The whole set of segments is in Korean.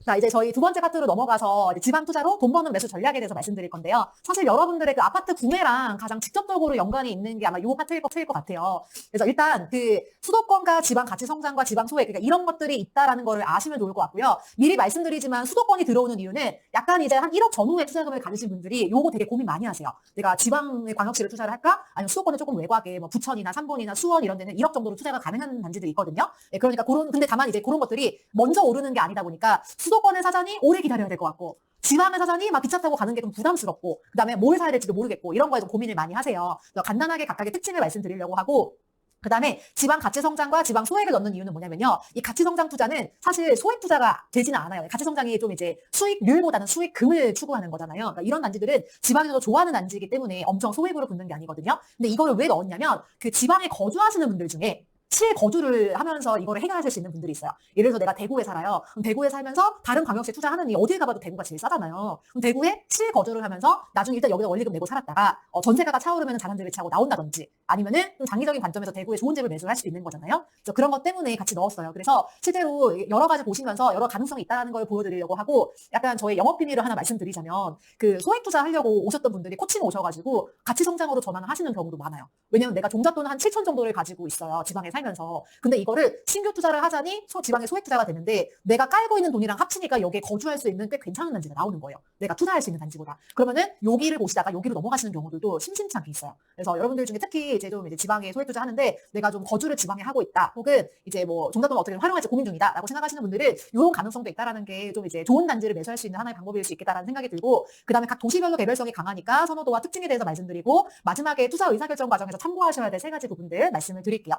자, 이제 저희 두 번째 파트로 넘어가서 이제 지방 투자로 돈 버는 매수 전략에 대해서 말씀드릴 건데요. 사실 여러분들의 그 아파트 구매랑 가장 직접적으로 연관이 있는 게 아마 요 파트일 것 같아요. 그래서 일단 그 수도권과 지방 가치 성장과 지방 소액, 그러니까 이런 것들이 있다라는 거를 아시면 좋을 것 같고요. 미리 말씀드리지만 수도권이 들어오는 이유는 약간 이제 한 1억 전후의 투자금을 가지신 분들이 요거 되게 고민 많이 하세요. 내가 지방의 광역시를 투자를 할까? 아니면 수도권에 조금 외곽에 뭐 부천이나 삼본이나 수원 이런 데는 1억 정도로 투자가 가능한 단지들이 있거든요. 예, 그러니까 근데 다만 이제 그런 것들이 먼저 오르는 게 아니다 보니까 수도권의 사전이 오래 기다려야 될 것 같고 지방의 사전이 막 기차 타고 가는 게 좀 부담스럽고 그다음에 뭘 사야 될지도 모르겠고 이런 거에 좀 고민을 많이 하세요. 그래서 간단하게 각각의 특징을 말씀드리려고 하고 그다음에 지방 가치 성장과 지방 소액을 넣는 이유는 뭐냐면요. 이 가치 성장 투자는 사실 소액 투자가 되지는 않아요. 가치 성장이 좀 이제 수익률보다는 수익금을 추구하는 거잖아요. 그러니까 이런 단지들은 지방에서 좋아하는 단지이기 때문에 엄청 소액으로 붙는 게 아니거든요. 근데 이거를 왜 넣었냐면 그 지방에 거주하시는 분들 중에 실거주를 하면서 이거를 해결하실 수 있는 분들이 있어요. 예를 들어서 내가 대구에 살아요. 그럼 대구에 살면서 다른 광역시에 투자하느니 어딜 가봐도 대구가 제일 싸잖아요. 그럼 대구에 실거주를 하면서 나중에 일단 여기다 원리금 내고 살았다가 전세가가 차오르면 다른 집을 차고 나온다든지 아니면은 좀 장기적인 관점에서 대구에 좋은 집을 매수할 수도 있는 거잖아요. 그래서 그런 것 때문에 같이 넣었어요. 그래서 실제로 여러 가지 보시면서 여러 가능성이 있다는 걸 보여드리려고 하고 약간 저의 영업 비밀을 하나 말씀드리자면 그 소액 투자하려고 오셨던 분들이 코칭 오셔가지고 가치 성장으로 전환을 하시는 경우도 많아요. 왜냐면 내가 종잣돈 한 7천 정도를 가지고 있어요. 지방에 살면서. 근데 이거를 신규 투자를 하자니 지방에 소액 투자가 되는데 내가 깔고 있는 돈이랑 합치니까 여기에 거주할 수 있는 꽤 괜찮은 단지가 나오는 거예요. 내가 투자할 수 있는 단지보다. 그러면은 여기를 보시다가 여기로 넘어가시는 경우들도 심심치 않게 있어요. 그래서 여러분들 중에 특히 이제 좀 이제 지방에 소액 투자 하는데 내가 좀 거주를 지방에 하고 있다. 혹은 이제 뭐 종잣돈을 어떻게 활용할지 고민 중이다라고 생각하시는 분들은 이런 가능성도 있다라는 게 좀 이제 좋은 단지를 매수할 수 있는 하나의 방법일 수 있겠다라는 생각이 들고 그다음에 각 도시별로 개별성이 강하니까 선호도와 특징에 대해서 말씀드리고 마지막에 투자 의사결정 과정에서 참고하셔야 될 세 가지 부분들 말씀을 드릴게요.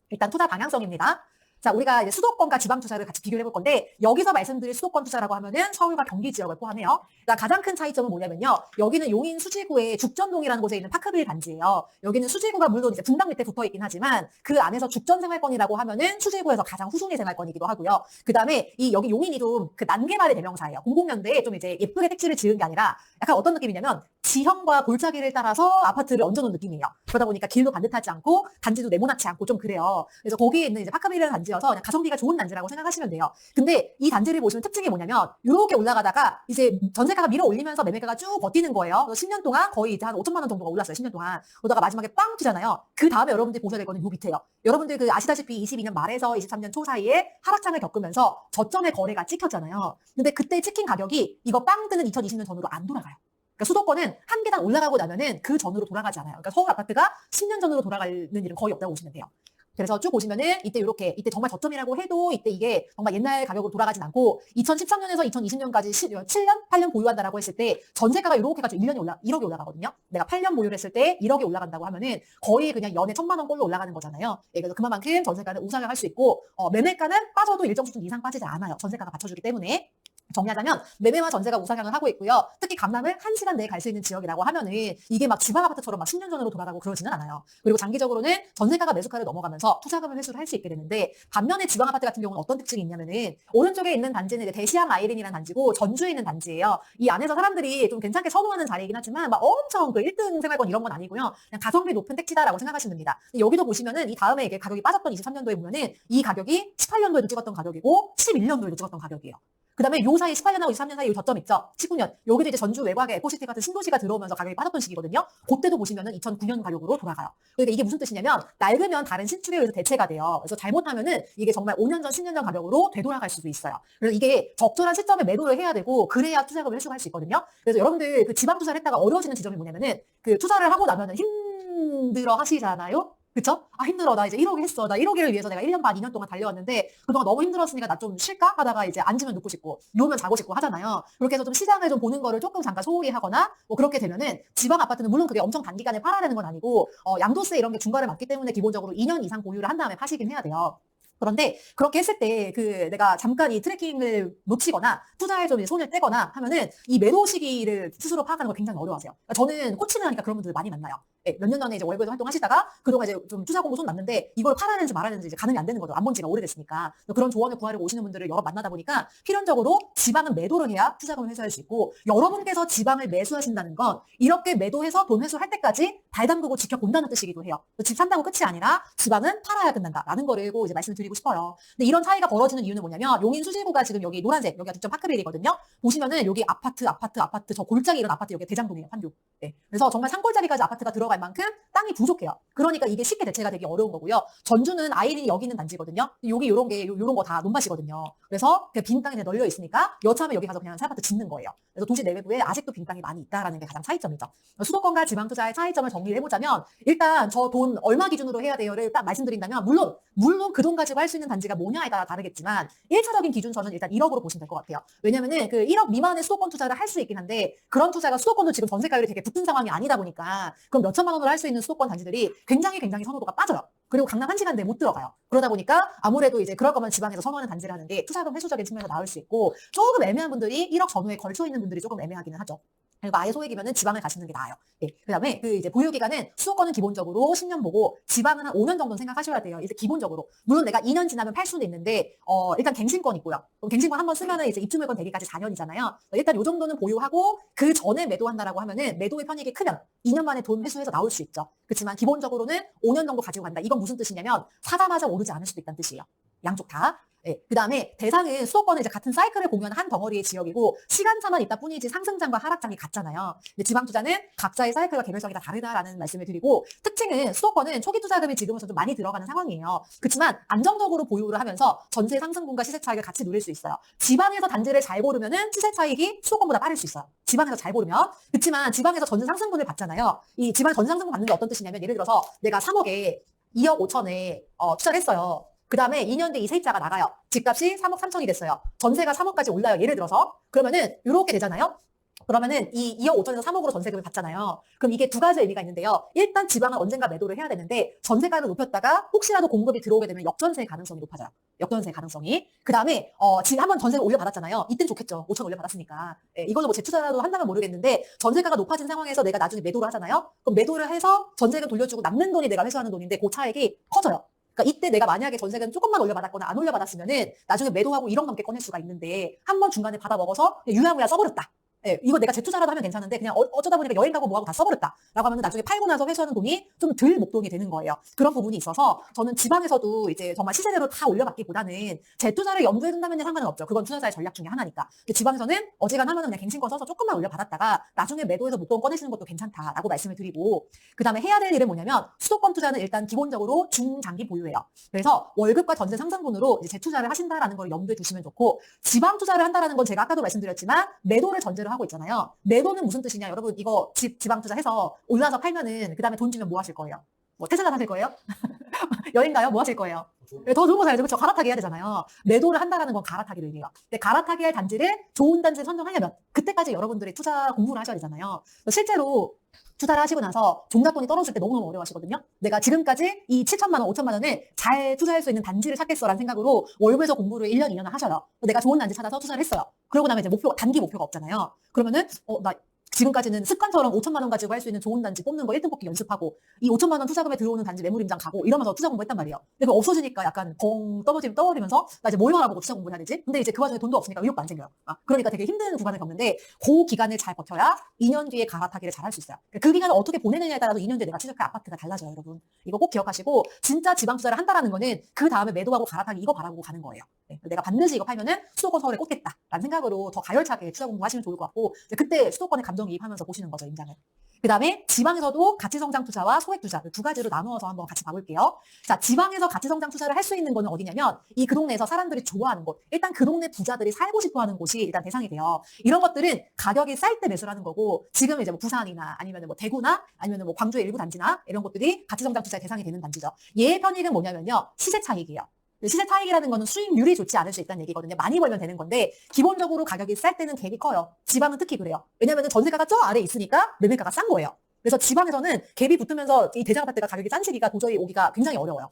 일단 투자 방향성입니다. 자, 우리가 이제 수도권과 지방 투자를 같이 비교를 해볼 건데 여기서 말씀드릴 수도권 투자라고 하면은 서울과 경기 지역을 포함해요. 그러니까 가장 큰 차이점은 뭐냐면요. 여기는 용인 수지구의 죽전동이라는 곳에 있는 파크빌 단지예요. 여기는 수지구가 물론 이제 분당 밑에 붙어 있긴 하지만 그 안에서 죽전 생활권이라고 하면은 수지구에서 가장 후순위 생활권이기도 하고요. 그다음에 이 여기 용인이 좀 그 난개발의 대명사예요. 00년대에 좀 이제 예쁘게 택지를 지은 게 아니라 약간 어떤 느낌이냐면 지형과 골짜기를 따라서 아파트를 얹어놓은 느낌이에요. 그러다 보니까 길도 반듯하지 않고 단지도 네모나지 않고 좀 그래요. 그래서 거기에 있는 이제 파크빌이라는 단지여서 그냥 가성비가 좋은 단지라고 생각하시면 돼요. 근데 이 단지를 보시면 특징이 뭐냐면 이렇게 올라가다가 이제 전세가가 밀어 올리면서 매매가가 쭉 버티는 거예요. 그래서 10년 동안 거의 이제 한 5천만 원 정도가 올랐어요. 10년 동안. 그러다가 마지막에 빵 튀잖아요. 그 다음에 여러분들이 보셔야 될 거는 요 밑에요. 여러분들 그 아시다시피 22년 말에서 23년 초 사이에 하락장을 겪으면서 저점의 거래가 찍혔잖아요. 근데 그때 찍힌 가격이 이거 빵 뜨는 2020년 전으로 안 돌아가요. 그러니까 수도권은 한 계단 올라가고 나면은 그 전으로 돌아가지 않아요. 그러니까 서울 아파트가 10년 전으로 돌아가는 일은 거의 없다고 보시면 돼요. 그래서 쭉 보시면은 이때 이렇게 이때 정말 저점이라고 해도 이때 이게 정말 옛날 가격으로 돌아가진 않고 2013년에서 2020년까지 7년, 8년 보유한다라고 했을 때 전세가가 이렇게 가지고 1억이 올라가거든요. 내가 8년 보유를 했을 때 1억이 올라간다고 하면은 거의 그냥 연에 1,000만 원 꼴로 올라가는 거잖아요. 예, 그래서 그만큼 전세가는 우상을 할 수 있고 매매가는 빠져도 일정 수준 이상 빠지지 않아요. 전세가가 받쳐주기 때문에. 정리하자면 매매와 전세가 우상향을 하고 있고요. 특히 강남을 1시간 내에 갈 수 있는 지역이라고 하면은 이게 막 지방 아파트처럼 막 10년 전으로 돌아가고 그러지는 않아요. 그리고 장기적으로는 전세가가 매수가를 넘어가면서 투자금을 회수를 할 수 있게 되는데 반면에 지방 아파트 같은 경우는 어떤 특징이 있냐면은 오른쪽에 있는 단지는 이제 대시양 아이린이라는 단지고 전주에 있는 단지예요. 이 안에서 사람들이 좀 괜찮게 선호하는 자리이긴 하지만 막 엄청 그 1등 생활권 이런 건 아니고요. 그냥 가성비 높은 택지다라고 생각하시면 됩니다. 여기도 보시면은 이 다음에 이게 가격이 빠졌던 23년도에 보면은 이 가격이 18년도에도 찍었던 가격이고 11년도에도 찍었던 가격이에요. 그다음에 요 사이 18년하고 23년 사이 요 저점 있죠. 19년. 여기도 이제 전주 외곽에 에코시티 같은 신도시가 들어오면서 가격이 빠졌던 시기거든요. 그때도 보시면은 2009년 가격으로 돌아가요. 그러니까 이게 무슨 뜻이냐면 낡으면 다른 신축에 의해서 대체가 돼요. 그래서 잘못하면은 이게 정말 5년 전, 10년 전 가격으로 되돌아갈 수도 있어요. 그래서 이게 적절한 시점에 매도를 해야 되고 그래야 투자금을 회수할 수 있거든요. 그래서 여러분들 그 지방 투자를 했다가 어려워지는 지점이 뭐냐면은 그 투자를 하고 나면은 힘들어 하시잖아요. 그쵸? 아, 힘들어. 나 이제 1억이 했어. 나 1억을 위해서 내가 1년 반, 2년 동안 달려왔는데, 그동안 너무 힘들었으니까 나 좀 쉴까? 하다가 이제 앉으면 눕고 싶고, 누우면 자고 싶고 하잖아요. 그렇게 해서 좀 시장을 좀 보는 거를 조금 잠깐 소홀히 하거나, 뭐 그렇게 되면은, 지방 아파트는 물론 그게 엄청 단기간에 팔아야 되는 건 아니고, 양도세 이런 게 중과를 맞기 때문에 기본적으로 2년 이상 보유를 한 다음에 파시긴 해야 돼요. 그런데 그렇게 했을 때 그 내가 잠깐 이 트래킹을 놓치거나 투자에 좀 손을 떼거나 하면은 이 매도 시기를 스스로 파악하는 걸 굉장히 어려워하세요. 그러니까 저는 코칭을 하니까 그런 분들 많이 만나요. 예, 몇 년 전에 이제 월부에서 활동하시다가 그동안 이제 좀 투자 공부 손 놨는데 이걸 팔아야 되는지 말아야 되는지 이제 가늠이 안 되는 거죠. 안 본 지가 오래됐으니까. 그런 조언을 구하려고 오시는 분들을 여러 만나다 보니까 필연적으로 지방은 매도를 해야 투자금을 회수할 수 있고 여러분께서 지방을 매수하신다는 건 이렇게 매도해서 돈 회수할 때까지 발 담그고 지켜본다는 뜻이기도 해요. 집 산다고 끝이 아니라 지방은 팔아야 끝난다라는 거를 꼭 이제 말씀을 드리고 싶어요. 근데 이런 차이가 벌어지는 이유는 뭐냐면 용인 수질구가 지금 여기 노란색 여기가 득점 파크빌이거든요. 보시면은 여기 아파트 저 골짜기 이런 아파트 여기 대장동이에요. 판교. 네. 그래서 정말 산골짜기까지 아파트가 들어갈 만큼 땅이 부족해요. 그러니까 이게 쉽게 대체가 되기 어려운 거고요. 전주는 아이린이 여기 있는 단지거든요. 여기 요런 거 다 논밭이거든요. 그래서 그 빈 땅이 널려 있으니까 여차하면 여기 가서 그냥 새 아파트 짓는 거예요. 그래서 도시 내외부에 아직도 빈 땅이 많이 있다라는 게 가장 차이점이죠. 수도권과 지방 투자의 차이점을 정리를 해보자면 일단 저 돈 얼마 기준으로 해야 돼요를 딱 말씀드린다면 물론 그 돈 가지고 할 수 있는 단지가 뭐냐에 따라 다르겠지만 1차적인 기준선은 일단 1억으로 보시면 될 것 같아요. 왜냐면은 그 1억 미만의 수도권 투자를 할 수 있긴 한데 그런 투자가 수도권도 지금 전세가율이 되게 붙은 상황이 아니다 보니까 그럼 몇 천만 원으로 할 수 있는 수도권 단지들이 굉장히 선호도가 빠져요. 그리고 강남 1시간대에 못 들어가요. 그러다 보니까 아무래도 이제 그럴 거면 지방에서 선호하는 단지를 하는 게 투자금 회수적인 측면에서 나올 수 있고 조금 애매한 분들이 1억 전후에 걸쳐 있는 분들이 조금 애매하기는 하죠. 그리고 아예 소액이면은 지방을 가시는 게 나아요. 예. 그다음에 그 이제 보유 기간은 수도권은 기본적으로 10년 보고 지방은 한 5년 정도 생각하셔야 돼요. 일단 기본적으로. 물론 내가 2년 지나면 팔 수는 있는데 일단 갱신권 있고요. 그럼 갱신권 한번 쓰면은 이제 입주물건 되기까지 4년이잖아요. 일단 요 정도는 보유하고 그 전에 매도한다라고 하면은 매도의 편익이 크면 2년 만에 돈 회수해서 나올 수 있죠. 그렇지만 기본적으로는 5년 정도 가지고 간다. 이건 무슨 뜻이냐면 사자마자 오르지 않을 수도 있다는 뜻이에요. 양쪽 다. 예, 그 다음에 대상은 수도권은 이제 같은 사이클을 공유하는 한 덩어리의 지역이고 시간차만 있다 뿐이지 상승장과 하락장이 같잖아요. 근데 지방 투자는 각자의 사이클과 개별성이 다 다르다라는 말씀을 드리고 특징은 수도권은 초기 투자금이 지금부터 좀 많이 들어가는 상황이에요. 그렇지만 안정적으로 보유를 하면서 전세 상승분과 시세 차익을 같이 누릴 수 있어요. 지방에서 단지를 잘 고르면은 시세 차익이 수도권보다 빠를 수 있어요. 지방에서 잘 고르면. 그렇지만 지방에서 전세 상승분을 받잖아요. 이 지방 전세 상승분 받는 게 어떤 뜻이냐면 예를 들어서 내가 3억에 2억 5천에 투자를 했어요. 그 다음에 2년 뒤에 이 세입자가 나가요. 집값이 3억 3천이 됐어요. 전세가 3억까지 올라요. 예를 들어서. 그러면은 이렇게 되잖아요. 그러면은 이 2억 5천에서 3억으로 전세금을 받잖아요. 그럼 이게 두 가지 의미가 있는데요. 일단 지방은 언젠가 매도를 해야 되는데 전세가를 높였다가 혹시라도 공급이 들어오게 되면 역전세의 가능성이 높아져요. 역전세 가능성이. 그 다음에 지금 한번 전세를 올려받았잖아요. 이땐 좋겠죠. 5천 올려받았으니까. 예, 이걸로 뭐 재투자라도 한다면 모르겠는데 전세가가 높아진 상황에서 내가 나중에 매도를 하잖아요. 그럼 매도를 해서 전세금 돌려주고 남는 돈이 내가 회수하는 돈인데 그 차액이 커져요. 그러니까 이때 내가 만약에 전세금 조금만 올려받았거나 안 올려받았으면은 나중에 매도하고 1억 넘게 꺼낼 수가 있는데 한 번 중간에 받아 먹어서 유야무야 써버렸다. 예, 이거 내가 재투자라도 하면 괜찮은데 그냥 어쩌다 보니까 여행 가고 뭐하고 다 써버렸다 라고 하면 나중에 팔고 나서 회수하는 돈이 좀 덜 목돈이 되는 거예요. 그런 부분이 있어서 저는 지방에서도 이제 정말 시세대로 다 올려받기보다는 재투자를 염두에 둔다면 상관은 없죠. 그건 투자자의 전략 중에 하나니까. 근데 지방에서는 어지간하면 그냥 갱신권 써서 조금만 올려받았다가 나중에 매도해서 목돈 꺼내시는 것도 괜찮다라고 말씀을 드리고 그 다음에 해야 될 일은 뭐냐면 수도권 투자는 일단 기본적으로 중장기 보유예요. 그래서 월급과 전세 상승분으로 이제 재투자를 하신다라는 걸 염두에 두시면 좋고 지방 투자를 한다라는 건 제가 아까도 말씀드렸지만 매도를 전제로 하고 있잖아요. 매도는 무슨 뜻이냐? 여러분 이거 지방 투자해서 올라서 팔면은 그 다음에 돈 주면 뭐 하실 거예요? 뭐 테슬라 사실 거예요? 여행 가요? 뭐 하실 거예요? 더 좋은 거 사야죠. 그렇죠? 갈아타기 해야 되잖아요. 매도를 한다라는 건 갈아타기를 해요. 근데 갈아타기 할 단지를 좋은 단지를 선정하려면 그때까지 여러분들이 투자 공부를 하셔야 되잖아요. 실제로 투자를 하시고 나서 종잣돈이 떨어질 때 너무너무 어려워하시거든요. 내가 지금까지 이 7천만 원, 5천만 원을 잘 투자할 수 있는 단지를 찾겠어라는 생각으로 월부에서 공부를 1년, 2년을 하셔요. 내가 좋은 단지 찾아서 투자를 했어요. 그러고 나면 이제 단기 목표가 없잖아요. 그러면은 나 지금까지는 습관처럼 5천만 원 가지고 할 수 있는 좋은 단지 뽑는 거 1등 뽑기 연습하고 이 5천만 원 투자금에 들어오는 단지 매물 임장 가고 이러면서 투자 공부했단 말이에요. 근데 그거 없어지니까 약간 벙 떠버리면서 나 이제 뭘 알아보고 투자 공부를 해야 되지? 근데 이제 그 와중에 돈도 없으니까 의욕도 안 생겨요. 그러니까 되게 힘든 구간을 겪는데 그 기간을 잘 버텨야 2년 뒤에 갈아타기를 잘 할 수 있어요. 그 기간을 어떻게 보내느냐에 따라서 2년 뒤에 내가 취득할 아파트가 달라져요, 여러분. 이거 꼭 기억하시고 진짜 지방 투자를 한다라는 거는 그 다음에 매도하고 갈아타기 이거 바라보고 가는 거예요. 네, 내가 반드시 이거 팔면은 수도권 서울에 꽂겠다라는 생각으로 더 가열차게 투자 공부하시면 좋을 것 같고 그때 수도권에 감정이입하면서 보시는 거죠, 임장을. 그 다음에 지방에서도 가치성장 투자와 소액 투자 두 가지로 나누어서 한번 같이 봐볼게요. 자, 지방에서 가치성장 투자를 할 수 있는 거는 어디냐면 이 그 동네에서 사람들이 좋아하는 곳, 일단 그 동네 부자들이 살고 싶어하는 곳이 일단 대상이 돼요. 이런 것들은 가격이 쌀 때 매수를 하는 거고 지금 이제 뭐 부산이나 아니면 뭐 대구나 아니면 뭐 광주의 일부 단지나 이런 것들이 가치성장 투자의 대상이 되는 단지죠. 얘의 편익은 뭐냐면요, 시세 차익이에요. 시세 차익이라는 거는 수익률이 좋지 않을 수 있다는 얘기거든요. 많이 벌면 되는 건데 기본적으로 가격이 쌀 때는 갭이 커요. 지방은 특히 그래요. 왜냐하면 전세가가 저 아래에 있으니까 매매가가 싼 거예요. 그래서 지방에서는 갭이 붙으면서 이 대장 아파트가 가격이 싼 시기가 도저히 오기가 굉장히 어려워요.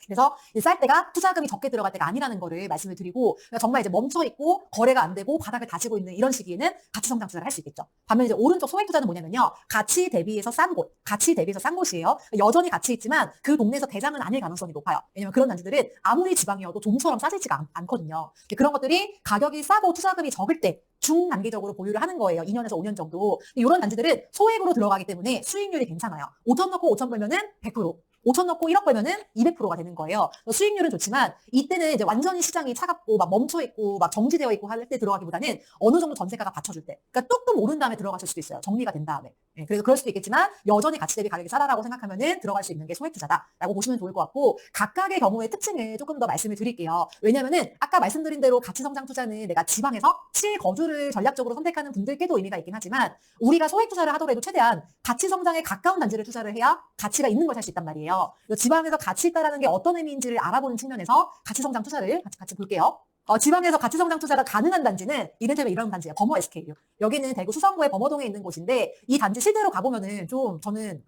그래서 이제 쌀 때가 투자금이 적게 들어갈 때가 아니라는 거를 말씀을 드리고 그러니까 정말 이제 멈춰 있고 거래가 안 되고 바닥을 다지고 있는 이런 시기에는 가치 성장 투자를 할 수 있겠죠. 반면 이제 오른쪽 소액 투자는 뭐냐면요. 가치 대비해서 싼 곳, 가치 대비해서 싼 곳이에요. 여전히 가치 있지만 그 동네에서 대장은 아닐 가능성이 높아요. 왜냐면 그런 단지들은 아무리 지방이어도 좀처럼 싸지지가 않거든요. 그런 것들이 가격이 싸고 투자금이 적을 때 중단기적으로 보유를 하는 거예요. 2년에서 5년 정도. 이런 단지들은 소액으로 들어가기 때문에 수익률이 괜찮아요. 5천 넣고 5천 벌면은 100%. 5천 넣고 1억 벌면은 200%가 되는 거예요. 수익률은 좋지만 이때는 이제 완전히 시장이 차갑고 막 멈춰 있고 막 정지되어 있고 할 때 들어가기보다는 어느 정도 전세가가 받쳐줄 때, 그러니까 뚝뚝 오른 다음에 들어가실 수도 있어요. 정리가 된 다음에. 그래서 그럴 수도 있겠지만 여전히 가치 대비 가격이 싸다라고 생각하면은 들어갈 수 있는 게 소액 투자다라고 보시면 좋을 것 같고 각각의 경우의 특징을 조금 더 말씀을 드릴게요. 왜냐면은 아까 말씀드린 대로 가치 성장 투자는 내가 지방에서 실거주를 전략적으로 선택하는 분들께도 의미가 있긴 하지만 우리가 소액 투자를 하더라도 최대한 가치 성장에 가까운 단지를 투자를 해야 가치가 있는 걸 살 수 있단 말이에요. 지방에서 가치 있다라는 게 어떤 의미인지를 알아보는 측면에서 가치 성장 투자를 같이 볼게요. 지방에서 가치 성장 투자가 가능한 단지는 이른테면 이런 단지예요. 범어 SKU. 여기는 대구 수성구의 범어동에 있는 곳인데 이 단지 실제로 가보면은 좀 저는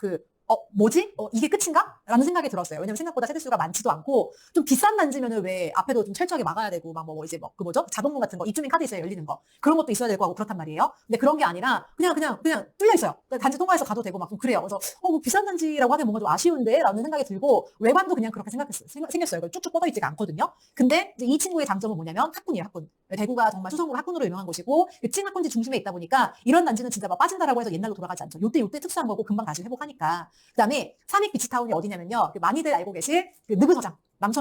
뭐지? 이게 끝인가? 라는 생각이 들었어요. 왜냐면 생각보다 세대수가 많지도 않고 좀 비싼 단지면은 왜 앞에도 좀 철저하게 막아야 되고 막 그 뭐죠? 자동문 같은 거 입주민 카드 있어야 열리는 거 그런 것도 있어야 되고 하고 그렇단 말이에요. 근데 그런 게 아니라 그냥 뚫려 있어요. 단지 통과해서 가도 되고 막 좀 그래요. 그래서 뭐 비싼 단지라고 하면 뭔가 좀 아쉬운데 라는 생각이 들고 외관도 그냥 그렇게 생겼어요. 쭉쭉 뻗어 있지가 않거든요. 근데 이제 이 친구의 장점은 뭐냐면 학군이에요. 학군. 대구가 정말 수성구로 학군으로 유명한 곳이고 찐 학군지 중심에 있다 보니까 이런 단지는 진짜 막 빠진다라고 해서 옛날로 돌아가지 않죠. 요때 특수한 거고 금방 다시 회복하니까. 그다음에 삼익 비치타운이 어디냐면요. 많이들 알고 계실 느그서장.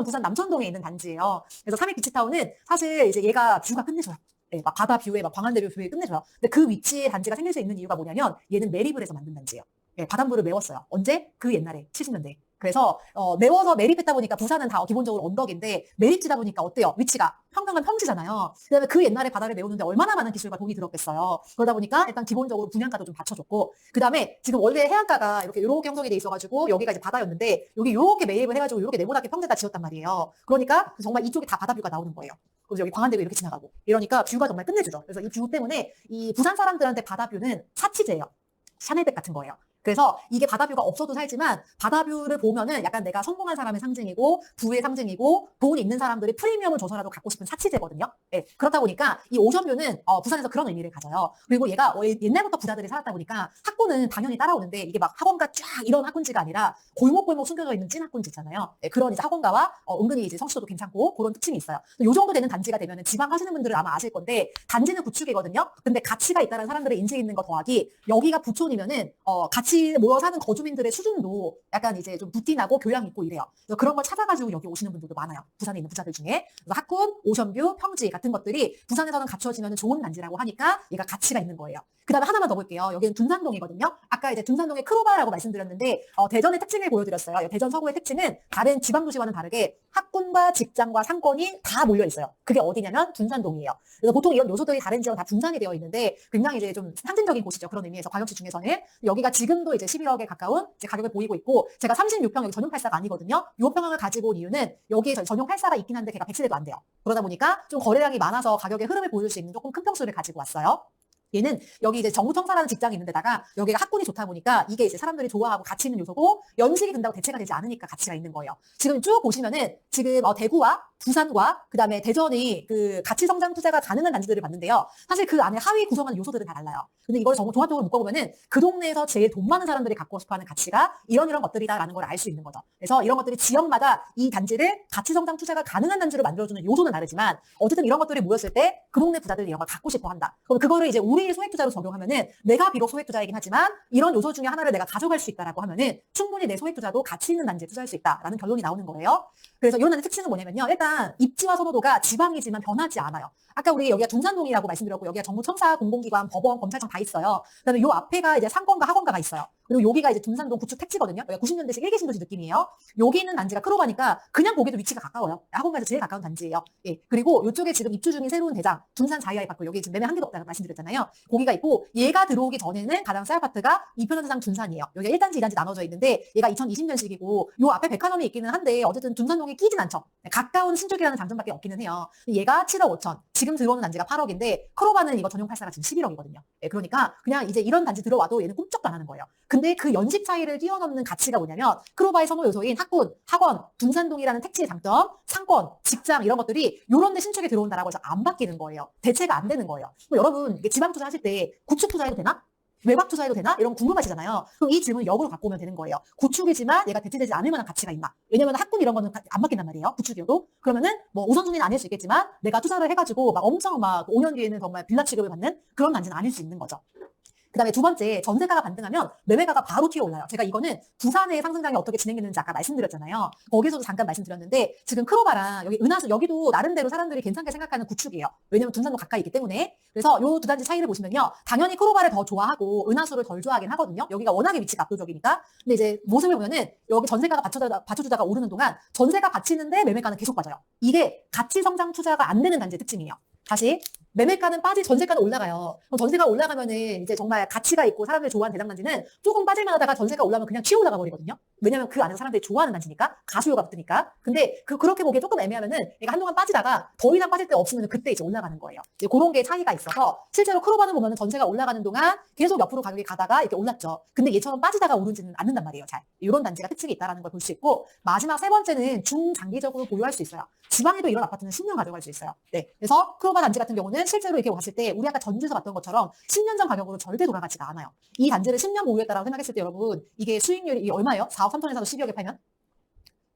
부산 남천동에 있는 단지예요. 그래서 삼익 비치타운은 사실 이제 얘가 뷰가 끝내줘요. 네, 막 바다 뷰에 막 광안대교 뷰에 끝내줘요. 근데 그 위치에 단지가 생길 수 있는 이유가 뭐냐면 얘는 매립을 해서 만든 단지예요. 네, 바닷물을 메웠어요. 언제? 그 옛날에 70년대. 그래서 메워서 매립했다 보니까 부산은 다 기본적으로 언덕인데 매립지다 보니까 어때요? 위치가 평강한 평지잖아요. 그다음에 그 옛날에 바다를 메우는데 얼마나 많은 기술과 돈이 들었겠어요. 그러다 보니까 일단 기본적으로 분양가도 좀 받쳐줬고 그다음에 지금 원래 해안가가 이렇게 형성이 돼 있어가지고 여기가 이제 바다였는데 여기 이렇게 매입을 해가지고 이렇게 네모나게 평지에다 지었단 말이에요. 그러니까 정말 이쪽이 다 바다 뷰가 나오는 거예요. 그래서 여기 광안대교 이렇게 지나가고 이러니까 뷰가 정말 끝내주죠. 그래서 이 뷰 때문에 이 부산 사람들한테 바다 뷰는 사치제예요. 샤넬백 같은 거예요. 그래서 이게 바다뷰가 없어도 살지만 바다뷰를 보면은 약간 내가 성공한 사람의 상징이고 부의 상징이고 돈 있는 사람들이 프리미엄을 줘서라도 갖고 싶은 사치제거든요. 네, 그렇다 보니까 이 오션뷰는 부산에서 그런 의미를 가져요. 그리고 얘가 옛날부터 부자들이 살았다 보니까 학군은 당연히 따라오는데 이게 막 학원가 쫙 이런 학군지가 아니라 골목골목 숨겨져 있는 찐 학군지 있잖아요. 네, 그런 이제 학원가와 은근히 이제 성수도도 괜찮고 그런 특징이 있어요. 요 정도 되는 단지가 되면은 지방 하시는 분들은 아마 아실 건데 단지는 구축이거든요. 근데 가치가 있다는 사람들의 인식 있는 거 더하기 여기가 부촌이면은 같이 모여 사는 거주민들의 수준도 약간 이제 좀 부티나고 교양 있고 이래요. 그래서 그런 걸 찾아가지고 여기 오시는 분들도 많아요. 부산에 있는 부자들 중에. 그래서 학군, 오션뷰, 평지 같은 것들이 부산에서는 갖춰지면 좋은 단지라고 하니까 얘가 가치가 있는 거예요. 그 다음에 하나만 더 볼게요. 여기는 둔산동이거든요. 아까 이제 둔산동의 크로바라고 말씀드렸는데 대전의 특징을 보여드렸어요. 대전 서구의 특징은 다른 지방도시와는 다르게 학군과 직장과 상권이 다 몰려 있어요. 그게 어디냐면 둔산동이에요. 그래서 보통 이런 요소들이 다른 지역은 다 분산이 되어 있는데 굉장히 이제 좀 상징적인 곳이죠. 그런 의미에서 광역시 중에서는 여기가 지금도 이제 11억에 가까운 이제 가격을 보이고 있고 제가 36평 여기 전용 8사가 아니거든요. 이 평을 가지고 온 이유는 여기에 전용 8사가 있긴 한데 걔가 100세대도 안 돼요. 그러다 보니까 좀 거래량이 많아서 가격의 흐름을 보여줄 수 있는 조금 큰 평수를 가지고 왔어요. 얘는 여기 이제 정부청사라는 직장이 있는 데다가 여기가 학군이 좋다 보니까 이게 이제 사람들이 좋아하고 가치 있는 요소고 연식이 든다고 대체가 되지 않으니까 가치가 있는 거예요. 지금 쭉 보시면은 지금 대구와 부산과 그다음에 대전이 그 가치 성장 투자가 가능한 단지들을 봤는데요. 사실 그 안에 하위 구성하는 요소들은 다 달라요. 근데 이걸 종합적으로 묶어보면은 그 동네에서 제일 돈 많은 사람들이 갖고 싶어하는 가치가 이런 것들이다라는 걸 알 수 있는 거죠. 그래서 이런 것들이 지역마다 이 단지를 가치 성장 투자가 가능한 단지로 만들어주는 요소는 다르지만 어쨌든 이런 것들이 모였을 때 그 동네 부자들이 이런 걸 갖고 싶어한다. 그럼 그거를 이제 우리 소액 투자로 적용하면은 내가 비록 소액 투자이긴 하지만 이런 요소 중에 하나를 내가 가져갈 수 있다라고 하면은 충분히 내 소액 투자도 가치 있는 단지에 투자할 수 있다라는 결론이 나오는 거예요. 그래서 이런 단지 특징은 뭐냐면요. 일단 입지와 선호도가 지방이지만 변하지 않아요. 아까 우리 여기가 둔산동이라고 말씀드렸고 여기가 정부청사, 공공기관, 법원, 검찰청 다 있어요. 그다음에 요 앞에가 이제 상권과 학원가가 있어요. 그리고 여기가 이제 둔산동 구축 택지거든요. 여기가 90년대식 1기 신도시 느낌이에요. 여기 있는 단지가 크로바니까 그냥 보기도 위치가 가까워요. 학원가에서 제일 가까운 단지예요. 예. 그리고 이쪽에 지금 입주 중인 새로운 대장 둔산 자이아이파크 여기 지금 매매 한 개도 없다고 말씀드렸잖아요. 거기가 있고 얘가 들어오기 전에는 가장 새 아파트가 이편현대상 둔산이에요. 여기가 1단지, 2단지 나눠져 있는데 얘가 2020년식이고 요 앞에 백화점이 있기는 한데 어쨌든 둔산동에 끼진 않죠. 가까운 신축이라는 장점밖에 없기는 해요. 얘가 7억 5천. 지금 들어오는 단지가 8억인데 크로바는 이거 전용 8사가 지금 11억이거든요. 예, 그러니까 그냥 이제 이런 단지 들어와도 얘는 꿈쩍도 안 하는 거예요. 근데 근데 그 연식 차이를 뛰어넘는 가치가 뭐냐면 크로바의 선호 요소인 학군, 학원, 둔산동이라는 택지의 장점, 상권, 직장 이런 것들이 요런 데 신축이 들어온다라고 해서 안 바뀌는 거예요. 대체가 안 되는 거예요. 그럼 여러분 이게 지방 투자하실 때 구축 투자해도 되나? 외박 투자해도 되나? 이런 거 궁금하시잖아요. 그럼 이 질문을 역으로 갖고 오면 되는 거예요. 구축이지만 얘가 대체되지 않을 만한 가치가 있나? 왜냐면 학군 이런 거는 안 바뀐단 말이에요. 구축이어도. 그러면은 뭐 우선순위는 아닐 수 있겠지만 내가 투자를 해가지고 막 엄청 막 5년 뒤에는 정말 빌라 취급을 받는 그런 단지는 아닐 수 있는 거죠. 그 다음에 두 번째, 전세가가 반등하면 매매가가 바로 튀어올라요. 제가 이거는 부산의 상승장이 어떻게 진행됐는지 아까 말씀드렸잖아요. 거기서도 잠깐 말씀드렸는데 지금 크로바랑 여기 은하수 여기도 나름대로 사람들이 괜찮게 생각하는 구축이에요. 왜냐면 둔산도 가까이 있기 때문에. 그래서 요 두 단지 차이를 보시면요. 당연히 크로바를 더 좋아하고 은하수를 덜 좋아하긴 하거든요. 여기가 워낙에 위치가 압도적이니까. 근데 이제 모습을 보면은 여기 전세가가 받쳐주다가 오르는 동안 전세가 받치는데 매매가는 계속 빠져요. 이게 가치 성장 투자가 안 되는 단지의 특징이에요. 다시 매매가는 전세가는 올라가요. 그럼 전세가 올라가면은 이제 정말 가치가 있고 사람들이 좋아하는 대장단지는 조금 빠질만 하다가 전세가 올라가면 그냥 튀어 올라가 버리거든요. 왜냐면 그 안에서 사람들이 좋아하는 단지니까 가수요가 붙으니까. 근데 그렇게 보기에 조금 애매하면은 얘가 한동안 빠지다가 더 이상 빠질 데 없으면 그때 이제 올라가는 거예요. 이제 그런 게 차이가 있어서 실제로 크로바는 보면은 전세가 올라가는 동안 계속 옆으로 가격이 가다가 이렇게 올랐죠. 근데 얘처럼 빠지다가 오르지는 않는단 말이에요. 잘 이런 단지가 특징이 있다라는 걸 볼 수 있고 마지막 세 번째는 중장기적으로 보유할 수 있어요. 지방에도 이런 아파트는 10년 가져갈 수 있어요. 네, 그래서 크로바 단지 같은 경우는 실제로 이렇게 봤을 때 우리 아까 전주에서 봤던 것처럼 10년 전 가격으로 절대 돌아가지가 않아요. 이 단지를 10년 보유했다라고 생각했을 때 여러분 이게 수익률이 얼마예요? 4억 3천에 사서 12억에 팔면?